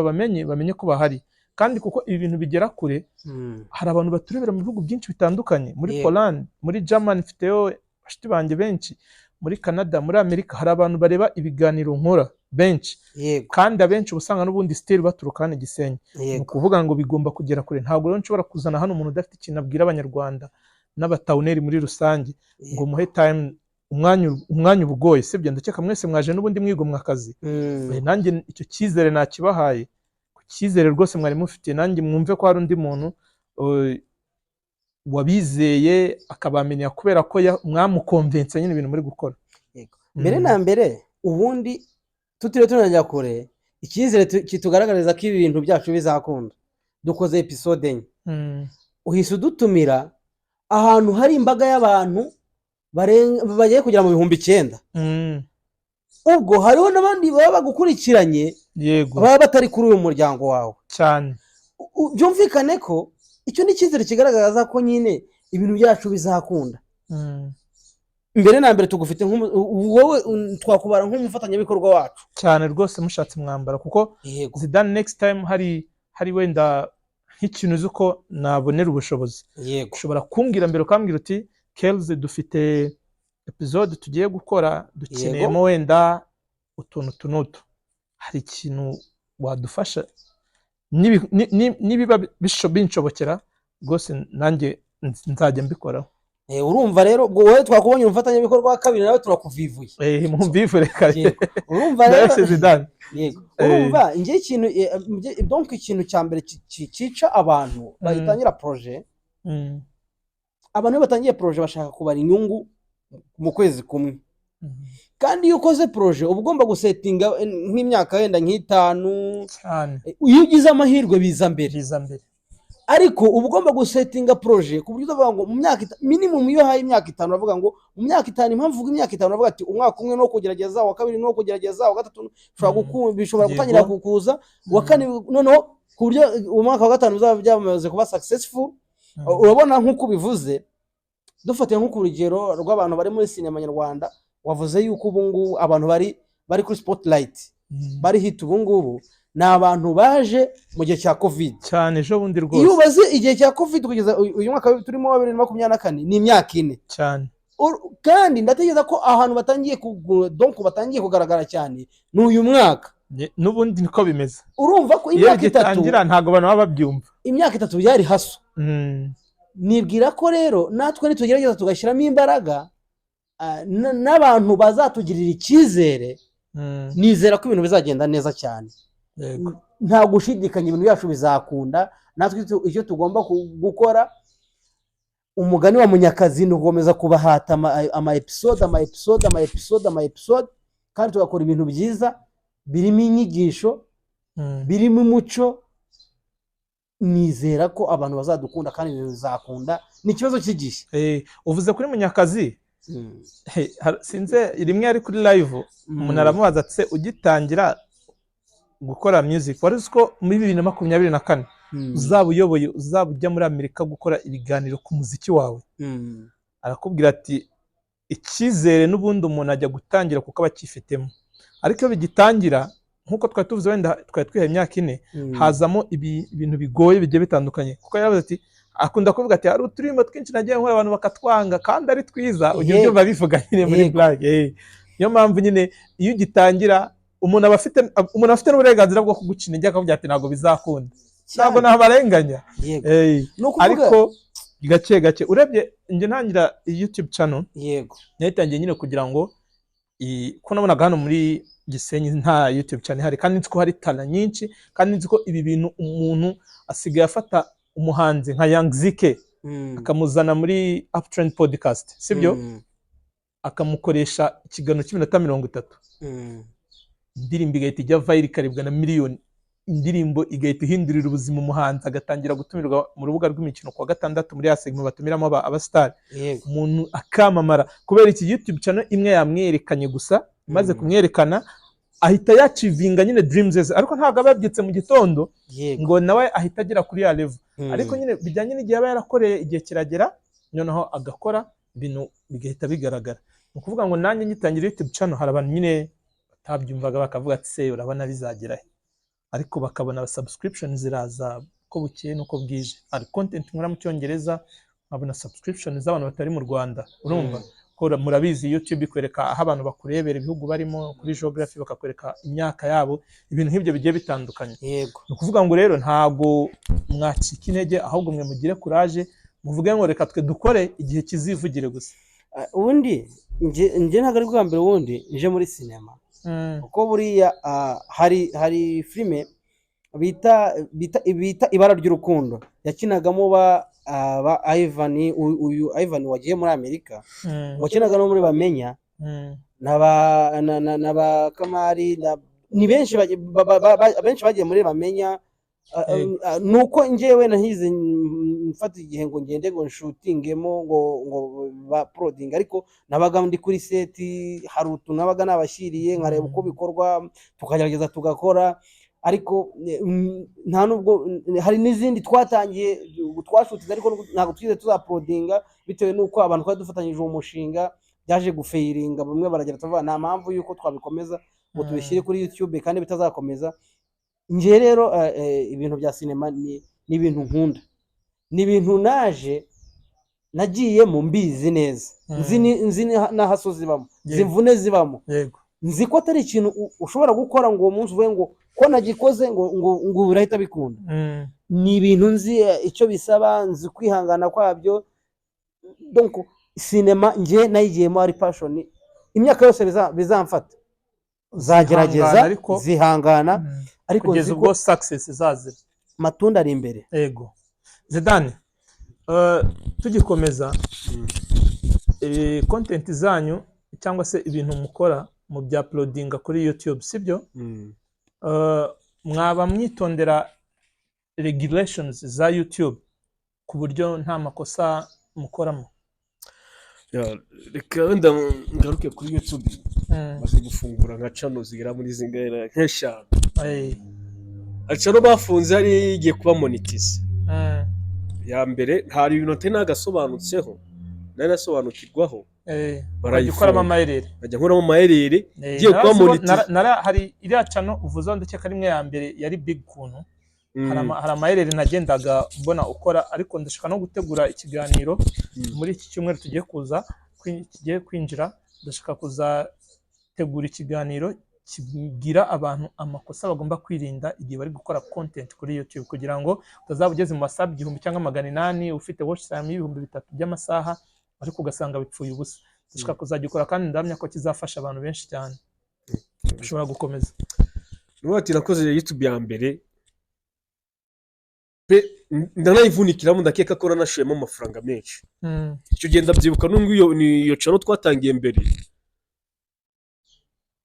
bamenye ko bahari. Kandi kuko ibi bintu bigera kure, hari abantu baturebera mu bihugu byinshi bitandukanye, muri Poland, muri Germany, mfiteyo bashiti banjye benshi, muri Canada, muri Amerika, hari abantu bareba ibiganiro nkora benshi, kandi abenshi ubusanga n'ubundi still baturuka hano Gisenyi. Ni ukuvuga ngo bigomba kugera kure. Ntabwo rero nshobora kuzana hano umuntu udafite ikintu abwira abanyarwanda n'abatawneri muri rusange ngo muhe time umwanya ubugoye, sibyo? Ndakeka mwese mwaje n'ubundi mwigomwa akazi. Nanjye icyo cyizere nakibahaye, cyizere rwose mwari mufite, nanjye mwumve ko hari undi muntu wabizeye akabamenya kubera ko mwamukonvense nyine ibintu muri gukora. Mbere na mbere ubundi tutire tunajya kure, icyizere kitugaragariza ko ibi bintu byacu bizakunda. Dukoze episode 4, uhise udutumira ahantu hari imbaga y'abantu bagiye kugera mu 9,000. Ubwo hariho n'abandi baba bagukurikiranye, baba batari kuri uyu muryango wawe cyane. Byumvikane ko icyo ni icyizere kigaragaza ko nyine ibintu byacu bizakunda. Mbere na mbere tugufite wowe, twakubara nk'umufatanyabikorwa wacu cyane rwose. Mushatse mwambara kuko Zidane next time hari wenda nk'ikintu uzi ko nabonera ubushobozi, ushobora kumbwira mbere ukambwira uti Kelze dufite episode tugiye gukora, dukeneyemo wenda utuntu tunutu, hari ikintu wadufasha? Nibiba binshobokera rwose nanjye nzajya mbikoraho. Urumva rero ubwo wowe twakubonye umufatanyabikorwa wa kabiri, nawe turakuvivuye. Mumbivure kare. Urumva rero Zidane, urumva ngiye ikintu, donc ikintu cya mbere cyica abantu bayitangira projet, abantu batangiye projet bashaka kubara inyungu mu kwezi kumwe. Kandi iyo ukoze projet uba ugomba gusetinga nk'imyaka yenda nk'itanu cyane. Iyo ugize amahirwe biza mbere, ariko uba ugomba gusetinga projet ku buryo uvuga ngo mu myaka minimum iyo haye imyaka 5, uravuga ngo mu myaka 5, impamvu uvuga imyaka 5 uravuga ati umwaka umwe no kugerageza, wa kabiri no kugerageza, wa gatatu bishobora gutangira kukuza, wa kane noneho ku buryo umwaka wa gatanu uzaba byamaze kuba successful. Urabona nk'uko bivuze, dufatiye nko ku rugero rw'abantu bari muri sinema nyarwanda, wavuze yuko ubu ngubu abantu bari kuri spotlight, bari hit ubu ngubu ni abantu baje mu gihe cya covid cyane. Ejo bundi rwose iyo baze igihe cya covid kugeza uyu mwaka turimo 2024 ni imyaka 4 cyane. Kandi ndatekereza ko ahantu batangiye batangiye kugaragara cyane ni uyu mwaka, n'ubundi niko bimeze. Urumva ko imyaka 3 ntago abantu baba babyumva, imyaka 3 yari haso. Nibwira ko rero natwe nitugerageza tugashyiramo imbaraga, n'abantu bazatugirira icyizere, nizera ko ibintu bizagenda neza cyane. Nta gushidikanya ibintu byacu bizakunda. Natwe icyo tugomba gukora umugani wa Munyakazi ni ugukomeza kubahata ama episode kandi tugakora ibintu byiza birimo inyigisho birimo umuco. Nizera ko abantu bazadukunda kandi ibintu bizakunda. Ni ikibazo cy'igihe. Uvuze kuri Munyakazi, sinze rimwe ari kuri live umuntu aramubaza ati ugitangira gukora music wari uzi ko muri 2024 uzaba uyoboye uzaba ujya muri Amerika gukora ibiganiro ku muziki wawe? Arakubwira ati icyizere n'ubundi umuntu ajya gutangira kuko abakifitemo, ariko iyo bigitangira nkuko twari tuvuze wenda twari twihaye imyaka 4 hazamo ibintu bigoye bigiye bitandukanye. Kuko yaravuze ati akunda kuvuga ati hari uturimbo twinshi nagiye nkora abantu bakatwanga kandi ari twiza, ujye byumva bivuga nyine muri black. Niyo mpamvu nyine iyo ugitangira umuntu afite n'uburenganzira bwo kugucina njya akavuga ati ntabwo bizakunda, ntabwo nabarenganya. Ariko gake gake urebye nje ntangira YouTube channel, yego nayitangiye nyine kugira ngo ko nabonaga hano muri Gisenyi nta YouTube channel hari, kandi nzi ko hari talent nyinshi, kandi nzi ko ibi bintu umuntu asigaye afata umuhanzi nka Young Zike akamuzana muri Uptrend podcast, sibyo? Akamukoresha ikiganiro cy'iminota 30, indirimbo igahita ijya viral ikaribwa na miliyoni, indirimbo igahita ihindurira ubuzima umuhanzi agatangira gutumirwa mu rubuga rw'imikino kwa gatandatu muri ya segment batumiramo abastar, umuntu akamamara kubera iki YouTube channel imwe yamwerekanye gusa. Maze kumwerekana ahita yachivinga nyine dreams ze, ariko ntabwo ababyitse mu gitondo ngo nawe ahita agera kuri ya level. Ariko nyine bijyanye n'igihe aba yarakoreye, igihe kiragera noneho agakora ibintu bigahita bigaragara. Ni ukuvuga ngo nanjye ngitangira YouTube channel hari abantu nyine batabyumvaga bakavuga ati se urabona bizagera he, ariko bakabona subscription ziraza ko bukeye nuko bwije. Hari content nkora mu Cyongereza nkabona subscription z'abantu batari mu Rwanda, urumva ko murabizi YouTube ikwereka aho abantu bakurebera ibihugu barimo kuri geography, bakakwereka imyaka yabo, ibintu nk'ibyo bigiye bitandukanye. Yego, ni ukuvuga ngo rero ntago mwacika intege, ahubwo mwe mugire courage muvuge ngo reka twe dukore igihe kizivugire gusa. Ubundi nje ntago ari bwa mbere wundi nje muri sinema, kuko buriya hari filime bita Ibara ry'Urukundo yakinagamo ba Ivan wagiye muri Amerika, wakinaga no muri Bamenya n'aba Kamari, ni benshi bagiye muri Bamenya. Nuko njyewe nahize mfata igihe ngo ngende ngo shootingemo ngo ba proding, ariko nabaga ndi kuri set, hari utuntu nabaga nabashiriye nkareba uko bikorwa tukagerageza tugakora. Ariko nta nubwo hari n'izindi twatangiye twashutiza, ariko ntabwo twize tuzaprodinga bitewe nuko abantu twari dufatanyije uwo mushinga byaje gufailinga. Bamwe baragera tuvuga nta mpamvu yuko twabikomeza ngo tubishyire kuri YouTube kandi bitazakomeza. Nje rero ibintu bya sinema ni ibintu nkunda, ni ibintu nagiye mu mbizi neza, nzi n'ahaso zibamo, zimvune zibamo. Yego, nzi ko atari ikintu ushobora gukora ngo uwo munsi uvuge ngo ko nagikoze ngo birahita bikunda. Ni ibintu nzi icyo bisaba, nzi kwihangana kwabyo. Donc sinema nje nayigiyemo ari passion, imyaka yose bizamfata zagerageza zihangana, ariko kugeza ubwo success izazira, matunda ari imbere. Yego Zidane, tugikomeza content zanyu cyangwa se ibintu mukora mu bya uploadinga kuri YouTube, sibyo? Mwaba mwitondera regulations za YouTube ku buryo nta makosa mukoramo? Reka wenda ngaruke kuri YouTube. Maze gufungura nka channel zigera muri zingana nk'eshanu. Channel bafunze hari igiye kuba monetize. Ya mbere hari ibintu ntari nagasobanutseho, nari nasobanukirwaho. Barayikoramo amayerere, bajya nkoramo amayerere giye kuba monetize. Hari iriya channel uvuze ndetse rimwe ya mbere yari big kuntu. Hari amayerere nagendaga mbona ukora, ariko ndashaka no gutegura ikiganiro muri iki cyumweru tugiye kwinjira. Ndashaka kuzategura ikiganiro kibwira abantu amakosa bagomba kwirinda igihe bari gukora content kuri YouTube, kugira ngo utazaba ugeze mu masab 1000 cyangwa 800 ufite watch time y'ibihumbi 3 by'amasaha ariko ugasanga bipfuye ubusa. Ndashaka kuzagikora kandi ndamya ko kizafasha abantu benshi cyane. Ushobora gukomeza. Nuko nakoze YouTube ya mbere ndanayivunikiramo ndakeka ko nanashuyemo amafaranga menshi icyo gihe ndabyibuka n'ubwo iyo cano twatangiye mbere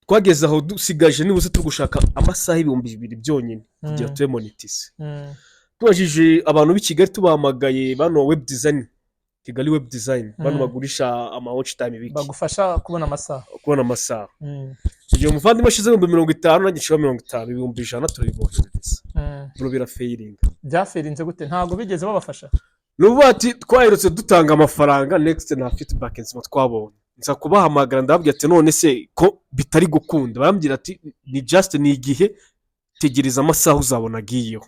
twageze aho dusigaje nibuze turi gushaka amasaha 2,000 byonyine kugira tube monetize tubajije abantu b'i Kigali tubahamagaye bano web design Kigali web design bano bagurisha ama watch time biki bagufasha kubona amasaha igihe umuvandimwe ashize 50,000 nagishyira 50,000 1,100 turabiboneza bro birafailing byafairinze gute ntago bigeze babafasha nubu ati twaherutse dutanga amafaranga next na feedback nsima twabonye nza kubahamagara ndababwira ati none se ko bitari gukunda barambwira ati ni just ni igihe tegereza amasaha uzabona giyo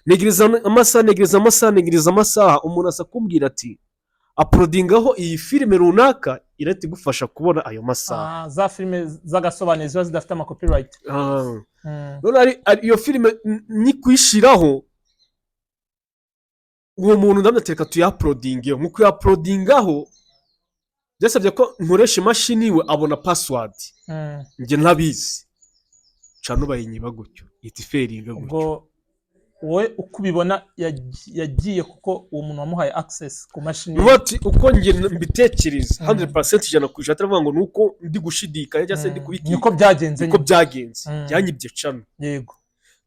negereza amasaha umuntu asa kumbwira ati uploadingaho iyi filime runaka irati gufasha kubona ayo masaha za filime z'agasobanuzi ziba zidafite ama copyright none iyo filime ni kwishiraho uwo muntu ndamuteka tuyaploadingeho mu kuyaploadingaho byasabye ko nkoresha imashini we abona password nge ntabizi cano bayinyiba gutyo itiferinga gutyo wowe uko ubibona yagiye kuko uwo muntu wamuhaye access ku mashini bati uko nge mbitekereza 100% ijana ku ijana turavuga ngo nuko ndi gushidikanya cyangwa se ndi kubiki niko byagenze yanyibye cano yego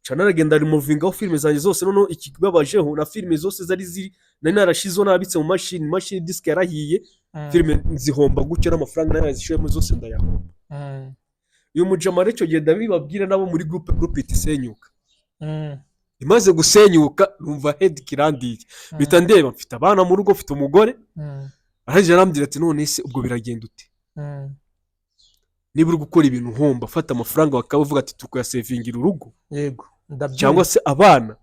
cano aragenda removingaho filime zanjye zose noneho ikibabajeho na filime zose zari nari narashizeho nabitse mu mashini disk yarahiye filime zihomba gutyo n'amafaranga nayo yazishyuyemo zose ndayahomba uyu mujama rero icyo gihe ndabibabwira nabo muri groupe itisenyuka imaze gusenyuka numva head kirandiye bita ndeba mfite abana mu rugo mfite umugore arangije arambwira ati none se ubwo biragenda ute niba uri gukora ibintu homba fata amafaranga bakavuga ati tukuyasevingira urugo yego cyangwa se abana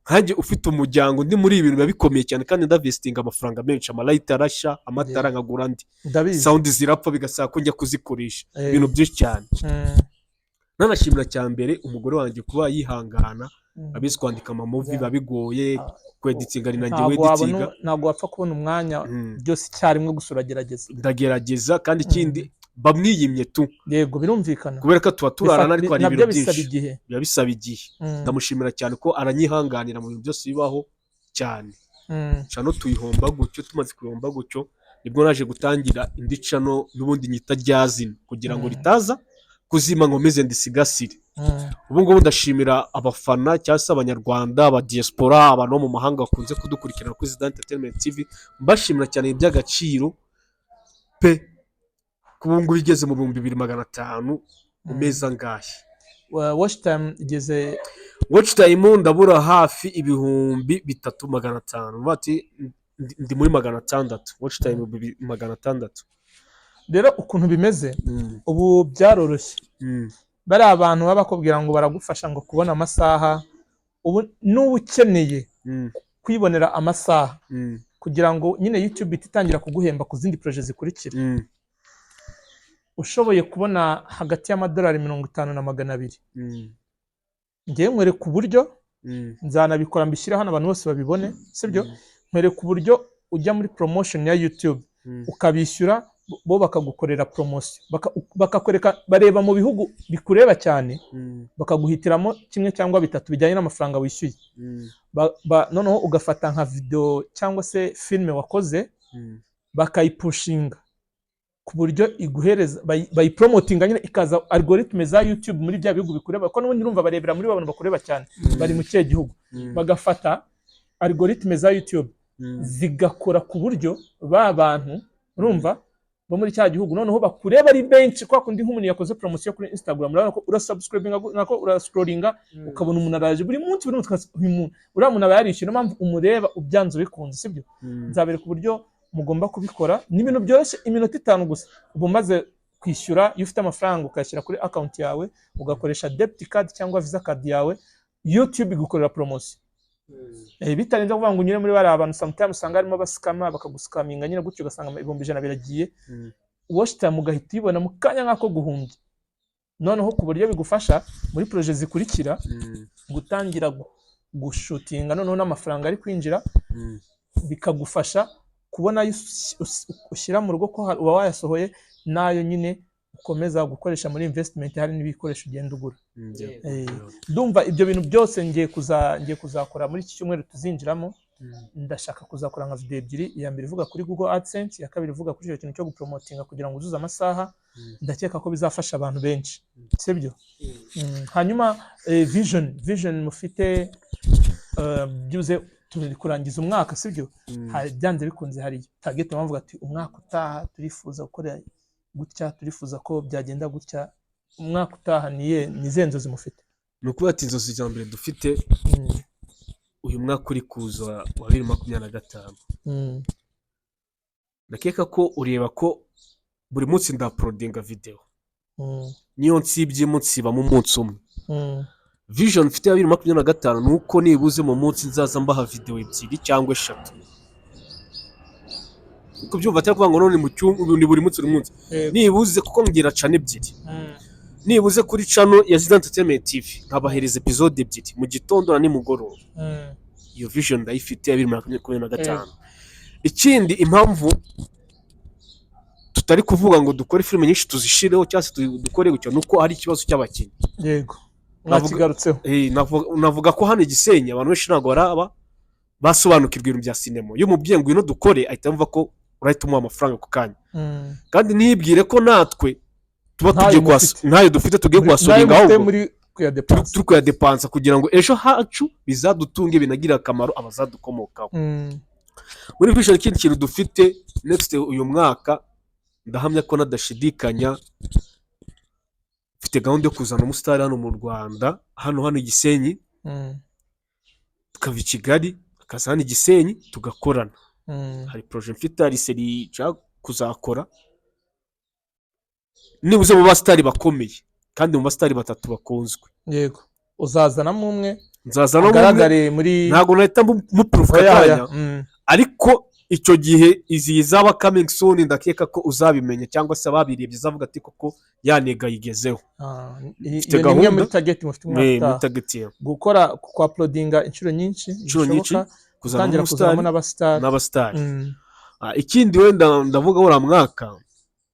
nkanjye ufite umuryango ndi muri ibintu biba bikomeye cyane kandi ndavestinga amafaranga menshi amalayiti arasha amatara nkagura andi sound zirapfa bigasaba ko njya kuzikoresha ibintu byinshi cyane nanashimira cyambere umugore wanjye kuba yihangana abizi kwandika amamuvi biba bigoye kweditinga ni nanjye weditinga ntabwo wapfa kubona umwanya byose icyarimwe gusa uragerageza ndagerageza kandi ikindi bamwiyimye tu yego birumvikana kubera ko tuba turarana ariko hari ibintu byinshi biba bisaba igihe ndamushimira cyane ko aranyihanganira mu bintu byose bibaho cyane cano tuyihomba gutyo tumaze kuyihomba gutyo nibwo naje gutangira indi cano n'ubundi nyita ryazina kugira ngo ritaza kuzima nkomeze ndisigasire ubu ngubu ndashimira abafana cyangwa se abanyarwanda aba diaspora abantu bo mu mahanga bakunze kudukurikirana kuri Zidane Entertainment TV mbashimira cyane iby'agaciro pe kubungu bigeze mu 2,500 mu meza ngahe watch time igeze watch time ndabura hafi 3,500 bati ndi muri 600 watch time 600 rero ukuntu bimeze ubu byaroroshye bari abantu baba bakubwira ngo baragufasha ngo kubona amasaha ubu n'ubu ukeneye kwibonera amasaha kugira ngo nyine YouTube ititangira kuguhemba ku zindi project zikurikira ushoboye kubona hagati y'amadolari 50 na 200 ngiye nkwereka ku buryo nzanabikora mbishyira hano abantu bose babibone sibyo nkwereka ku buryo ujya muri promotion ya YouTube ukabishyura bo bakagukorera promotion bakakwereka bareba mu bihugu bikureba cyane bakaguhitiramo kimwe cyangwa bitatu bijyanye n'amafaranga wishyuye noneho ugafata nka video cyangwa se filme wakoze bakayipushinga ku buryo iguhereza bayipromotinga nyine ikaza algoritme za YouTube muri bya bihugu bikureba ko n'ubundi urumva barebera muri abantu bakureba cyane bari mu kihe gihugu bagafata algoritme za YouTube zigakora ku buryo ba bantu urumva bo muri cya gihugu noneho bakureba ari benshi kwa kundi nk'umuntu yakoze promotion kuri Instagram urabona ko urasubscribinga nako urascrollinga ukabona umuntu araje buri munsi umuntu uriya muntu aba yarishyura mpamvu umureba ubyanze bikunze sibyo nzabere ku buryo mugomba kubikora n'ibintu byoroshye iminota 5 gusa ubu maze kwishyura iyo ufite amafaranga ukashyira kuri account yawe ugakoresha debit card cyangwa visa card yawe YouTube igukorera promotion bitarinze kuvuga ngo unyure muri bari abantu sometimes usanga harimo basikama bakaguskaminga nyine gutyo ugasanga 1,100 biragiye watch time ugahita ibona mu kanya nkako guhumbya noneho ku buryo bigufasha muri projet zikurikira gutangira gushutinga noneho n'amafaranga ari kwinjira bikagufasha kubona ushyira mu rugo ko uba wayasohoye nayo nyine ukomeza gukoresha muri investment hari n'ibikoresho ugenda ugura. Yego. Ndumva ibyo bintu byose ngiye kuzakora muri iki cyumweru tuzinjiramo. Ndashaka kuzakora nka video ebyiri, iya mbere ivuga kuri Google AdSense, iya kabiri ivuga kuri icyo kintu cyo gupromotinga kugira ngo uzuze amasaha. Ndakeka ko bizafasha abantu benshi, sibyo? Hanyuma vision mufite byuze turi kurangiza umwaka, sibyo? Byanze bikunze hari target bavuga ati umwaka utaha turifuza gukora gutya, turifuza ko byagenda gutya. Umwaka utaha ni zenzo zimufite. Ni ukuvuga ati inzozi za mbere dufite uyu mwaka uri kuza wa 2025. Ndakeka ko ureba ko buri munsi ndaprodinga video. Niyo nsibye munsiba mu munsi umwe. Vision mfite ya 2025 nuko nibuze mu munsi nzaza mbaha video ebyiri cyangwa 3. Uko byumva cyangwa kuvuga ngo none mu cyumba ni buri munsi nibuze kuko ngira channel ebyiri. Nibuze kuri channel ya Zidane Entertainment TV nkabahereza episode ebyiri mu gitondo na nimugoroba. Iyo vision ndayifite ya 2025. Ikindi impamvu tutari kuvuga ngo dukore filime nyinshi tuzishireho cyangwa se dukore gutyo nuko hari ikibazo cy'abakinnyi. Yego. Nakigarutseho. Navuga ko hano Gisenyi abantu benshi ntago baraba basobanukirwa ibintu bya sinema. Iyo mubwiye ngo ino dukore ahita yumva ko urahita umuha amafaranga ku kanya. Kandi nibwire ko natwe tuba tugiye ntayo dufite tugiye kuhasoringa ahubwo turi kuyadepansa kugira ngo ejo hacu bizadutunge binagirira akamaro abazadukomokaho. Muri vision ikindi kintu dufite next uyu mwaka ndahamya ko nadashidikanya mfite gahunda yo kuzana umusitari hano mu Rwanda hano Gisenyi tukava i Kigali akaza hano Gisenyi tugakorana. Hari projet mfite ari seri kuzakora nibuze mu basitari bakomeye kandi mu basitari batatu bakunzwe. Yego. Uzazanamo umwe nzazana agaragare muri ntago nahita mu proof kanya ariko icyo gihe izi zaba coming soon ndakeka ko uzabimenya cyangwa se ababirebye zavuga ati koko yanega yigezeho. Iyo muri target mufite umwaka gukora kwa uploadinga inshuro nyinshi kuzatangira kuzamo n'abasitari. Ikindi wenda ndavuga ura mwaka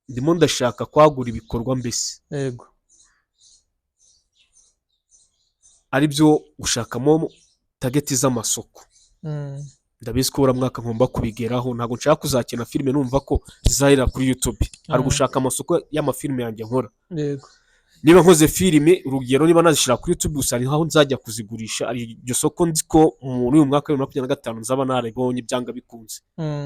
ndimo ndashaka kwagura ibikorwa mbese. Yego. Ari byo gushakamo target z'amasoko. Ndabizi ko ura mwaka ngomba kubigeraho ntago nshaka kuzakina filime numva ko zizahera kuri YouTube. Ari gushaka amasoko y'amafilime yanjye nkora. Yego. Niba nkoze filime urugero niba nazishira kuri YouTube gusa ni aho nzajya kuzigurisha ari iryo soko ndiko muri uyu mwaka wa 2025 nzaba naribonye byanga bikunze.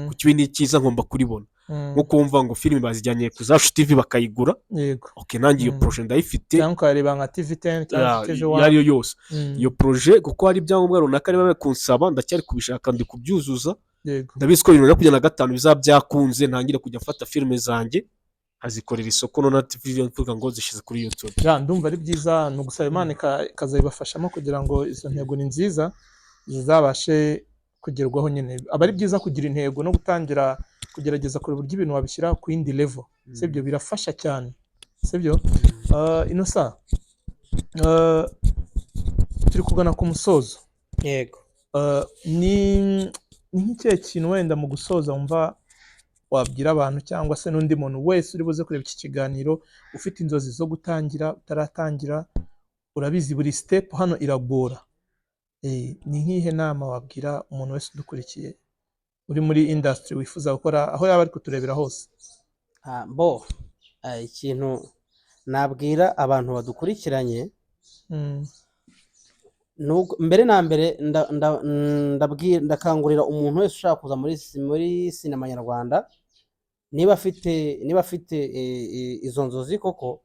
Kuki ibindi cyiza ngomba kuribona. Nko kumva ngo filime bazijyanye ku Zacu TV bakayigura. Yego. Okay nanjye iyo projet ndayifite. Cyangwa areba nka TV10 cyangwa TV1. Yariyo yose. Iyo projet kuko hari byangombwa runaka niba bakunsaba ndacyari kubishaka ndi kubyuzuza. Yego. Ndabizi ko 2025 bizabyakunze ntangire kujya mfata filime zanjye azikorera isoko no na TV mvuga ngo zishize kuri YouTube. Ndumva ari byiza no gusaba Imana ikazabibafashamo kugira ngo izo ntego ni nziza zizabashe kugerwaho nyine. Abari byiza kugira intego no gutangira kugerageza kure buryo ibintu wabishyira ku yindi level. Sibyo birafasha cyane. Sibyo? Inosa. Turi kugana ku musozo. Yego. Ni nk'icyo kintu wenda mu gusoza umva wabwira abantu cyangwa se n'undi muntu wese uri buze kureba iki kiganiro ufite inzozi zo gutangira utaratangira urabizi buri step hano iragora. Ni nk'ihe nama wabwira umuntu wese udukurikiye uri muri industry wifuza gukora aho yaba ari kuturebera hose? Ikintu nabwira abantu badukurikiranye mbere na mbere ndakangurira umuntu wese ushaka kuza muri sinema nyarwanda niba afite izo nzozi koko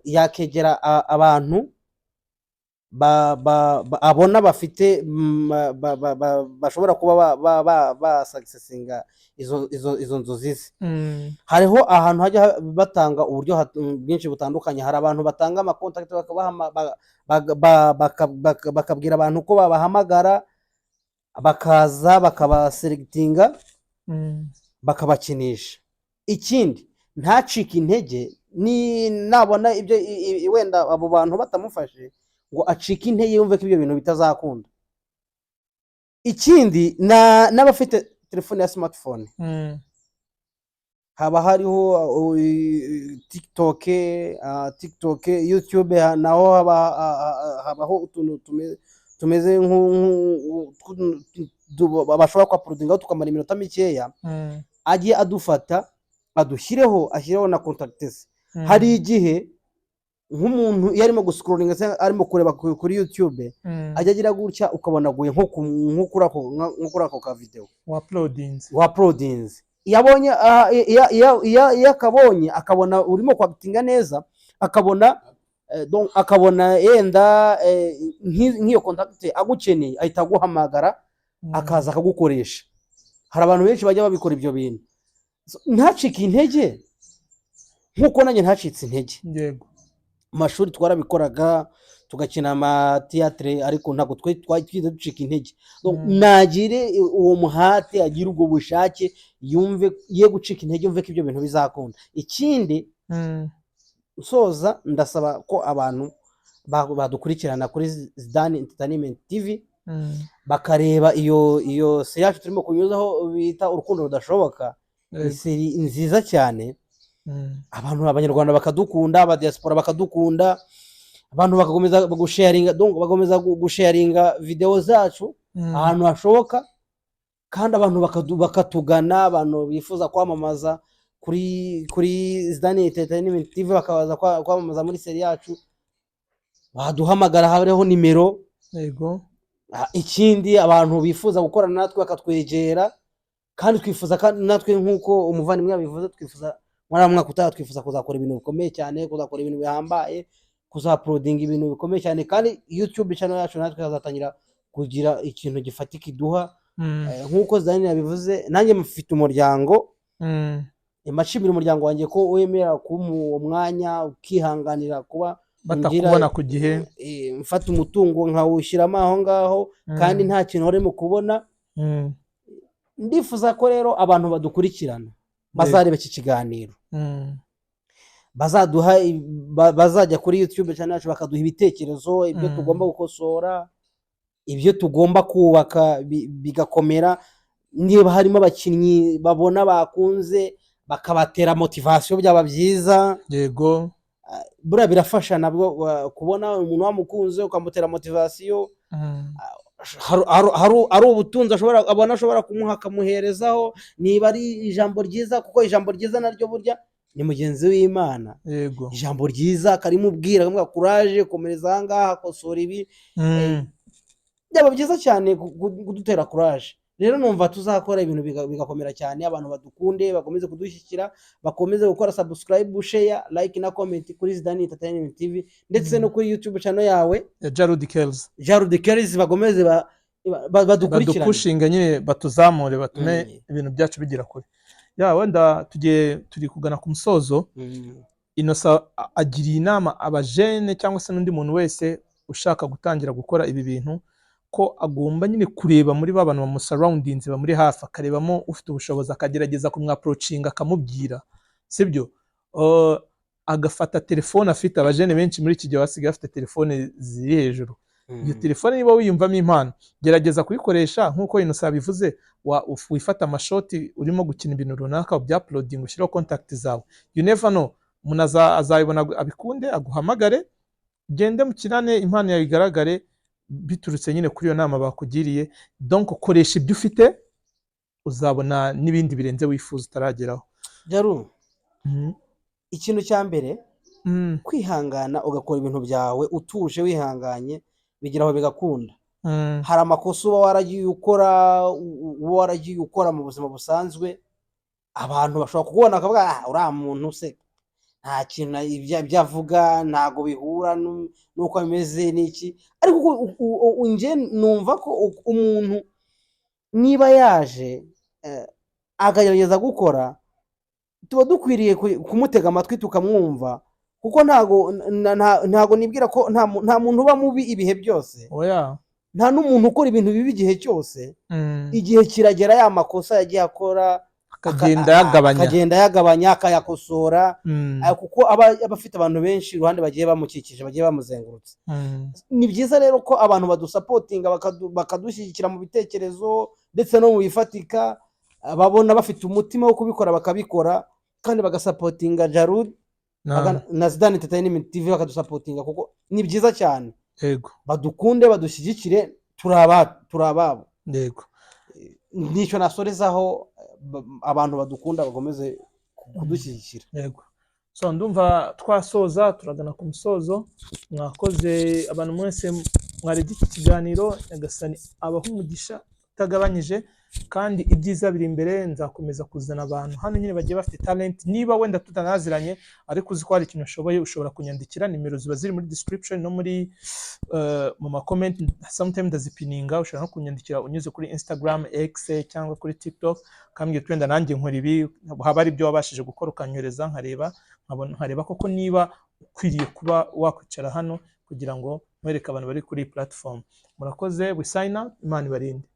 yakegera abantu abona bafite bashobora kuba basagisesinga izo nzozi ze. Hariho ahantu hajya batanga uburyo bwinshi butandukanye. Hari abantu batanga amakontakiti bakabwira abantu ko babahamagara bakaza bakabaselegitinga bakabakinisha. Ikindi ntacike intege nabona ibyo wenda abo bantu batamufashe ngo acike intege yumve ko ibyo bintu bitazakunda. Ikindi n'abafite telefone ya smartphone haba hariho TikTok, YouTube naho habaho utuntu tumeze bashobora kuapurudingaho tukamara iminota mikeya, ajye adufata ashyireho na contacts. Hari igihe nk'umuntu iyo arimo guscrollinga cyangwa arimo kureba kuri YouTube ajya agira gutya ukabona aguye nko kuri ako ka video uploadings yabonye yakabonye akabona urimo kwakitinga neza, akabona yenda nk'iyo contact agukeneye ahita aguhamagara akaza akagukoresha. Hari abantu benshi bajya babikora ibyo bintu, ntacike intege nkuko nanjye ntacitse intege. Yego, amashuri twarabikoraga tugakina amateatre, ariko ntabwo twize ducika intege. Nagire uwo muhate, agire ubwo bushake, yumve ye gucika intege, yumve ko ibyo bintu bizakunda. Ikindi usoza, ndasaba ko abantu badukurikirana kuri Zidane Entertainment TV bakareba iyo seri yacu turimo kunyuzaho bita Urukundo Rudashoboka. Ni seri nziza cyane, abantu abanyarwanda bakadukunda, aba diaspora bakadukunda, abantu bagakomeza gusharinga video zacu ahantu hashoboka, kandi abantu bakatugana, abantu bifuza kwamamaza kuri Zidane Entertainment TV bakabaza kwamamaza muri seri yacu, baduhamagara, hariho nimero. Yego, ikindi abantu bifuza gukorana natwe bakatwegera, kandi twifuza kandi natwe nk'uko umuvandimwe yabivuze, twifuza muri mwaka utaha twifuza kuzakora ibintu bikomeye cyane, kuzakora ibintu bihambaye, kuzaplodinga ibintu bikomeye cyane, kandi YouTube channel yacu natwe hazatangira kugira ikintu gifatika iduha. Nk'uko Zidane yabivuze, nanjye mfite umuryango, mashimira umuryango wanjye ko wemera kumu mwanya ukihanganira kuba batakubona ku gihe, mfata umutungo nkawushyiramo aho ngaho, kandi nta kintu urimo kubona. Ndifuza ko rero abantu badukurikirana bazareba iki kiganiro, bazajya kuri YouTube channel yacu bakaduha ibitekerezo, ibyo tugomba gukosora, ibyo tugomba kubaka bigakomera. Niba harimo abakinnyi babona bakunze, bakabatera motivation, byaba byiza. Yego, buriya birafasha nabwo kubona umuntu wamukunze ukamutera motivation. Hari ubutunzi ashobora kumuha akamuherezaho, niba ari ijambo ryiza, kuko ijambo ryiza naryo burya ni mugenzi w'Imana. yego, Ijambo ryiza akarimubwira, akamubwira courage, komereza aha ngaha, kosora ibi, byaba byiza cyane kudutera courage. Rero numva tuzakora ibintu bigakomera cyane, abantu badukunde, bakomeze kudushyikira, bakomeze gukora subscribe, share, like na comment kuri Zidane Entertainment TV, ndetse no kuri YouTube channel yawe Jarude Kells, bakomeze badukurikirane, badupushinga nyine, batuzamure, batume ibintu byacu bigira kure. Wenda turi kugana ku musozo. Innocent agiriye inama abajene cyangwa se n'undi muntu wese ushaka gutangira gukora ibi bintu, ko agomba nyine kureba muri babantu bamusurroundings bamuri hafi, akarebamo ufite ubushobozi, akagerageza kumwaproachinga, akamubwira, sibyo? Agafata telefone afite. Abajene benshi muri iki gihe basigaye bafite telefone ziri hejuru. Iyo telefone niba wiyumvamo impano, gerageza kuyikoresha nk'uko Innocent bivuze, wifata amashoti urimo gukina ibintu runaka, ubyuploading, ushyiraho contact zawe. You never know, umuntu azayibona abikunde, aguhamagare, gende mukinane, impano yawe igaragare, biturutse nyine kuri iyo nama bakugiriye. Donc koresha ibyo ufite, uzabona n'ibindi birenze wifuza utarageraho. Jaru, ikintu cya mbere, kwihangana ugakora ibintu byawe utuje wihanganye, bigeraho bigakunda. Hari amakosa uba waragiye ukora mu buzima busanzwe, abantu bashobora kukubona bakavuga uriya muntu se nta kintu ibyo avuga ntago bihura nuko bimeze n'iki. Ariko nje numva ko umuntu niba yaje akagerageza gukora, tuba dukwiriye kumutega amatwi tukamwumva, kuko ntago nibwira ko nta muntu uba mubi ibihe byose. Nta n'umuntu ukora ibintu bibi igihe cyose. Igihe kiragera ya makosa yagiye akora akagenda yagabanya, akayakosora, kuko aba afite abantu benshi iruhande bagiye bamukikije, bagiye bamuzengurutse. Ni byiza rero ko abantu badusapotinga, bakadushyigikira mu bitekerezo ndetse no mu bifatika, babona bafite umutima wo kubikora bakabikora, kandi bagasapotinga Jarud na na Zidane Entertainment TV bakadusapotinga kuko ni byiza cyane. yego Badukunde badushyigikire turababo. yego Nicyo nasorezaho, abantu badukunda bakomeze kudushyigikira. yego. So ndumva twasoza turagana ku musozo. Mwakoze abantu mwese mwari iki kiganiro, Nyagasani abaho umugisha utagabanyije, kandi ibyiza biri imbere. Nzakomeza kuzana abantu hano nyine bagiye bafite talent. Niba wenda tutanaziranye ariko uzi ko hari ikintu ushoboye, ushobora kunyandikira. Nimero ziba ziri muri description no muri mu ma comment, sometimes ndazipininga. Ushobora no kunyandikira unyuze kuri Instagram, X cyangwa kuri TikTok, kambwira twenda nanjye nkora ibi, haba ari byo wabashije gukora ukanyoreza nkareba koko niba ukwiriye kuba wakwicara hano kugira ngo mwereke abantu bari kuri platform. Murakoze, we sign out. Imana ibarinde.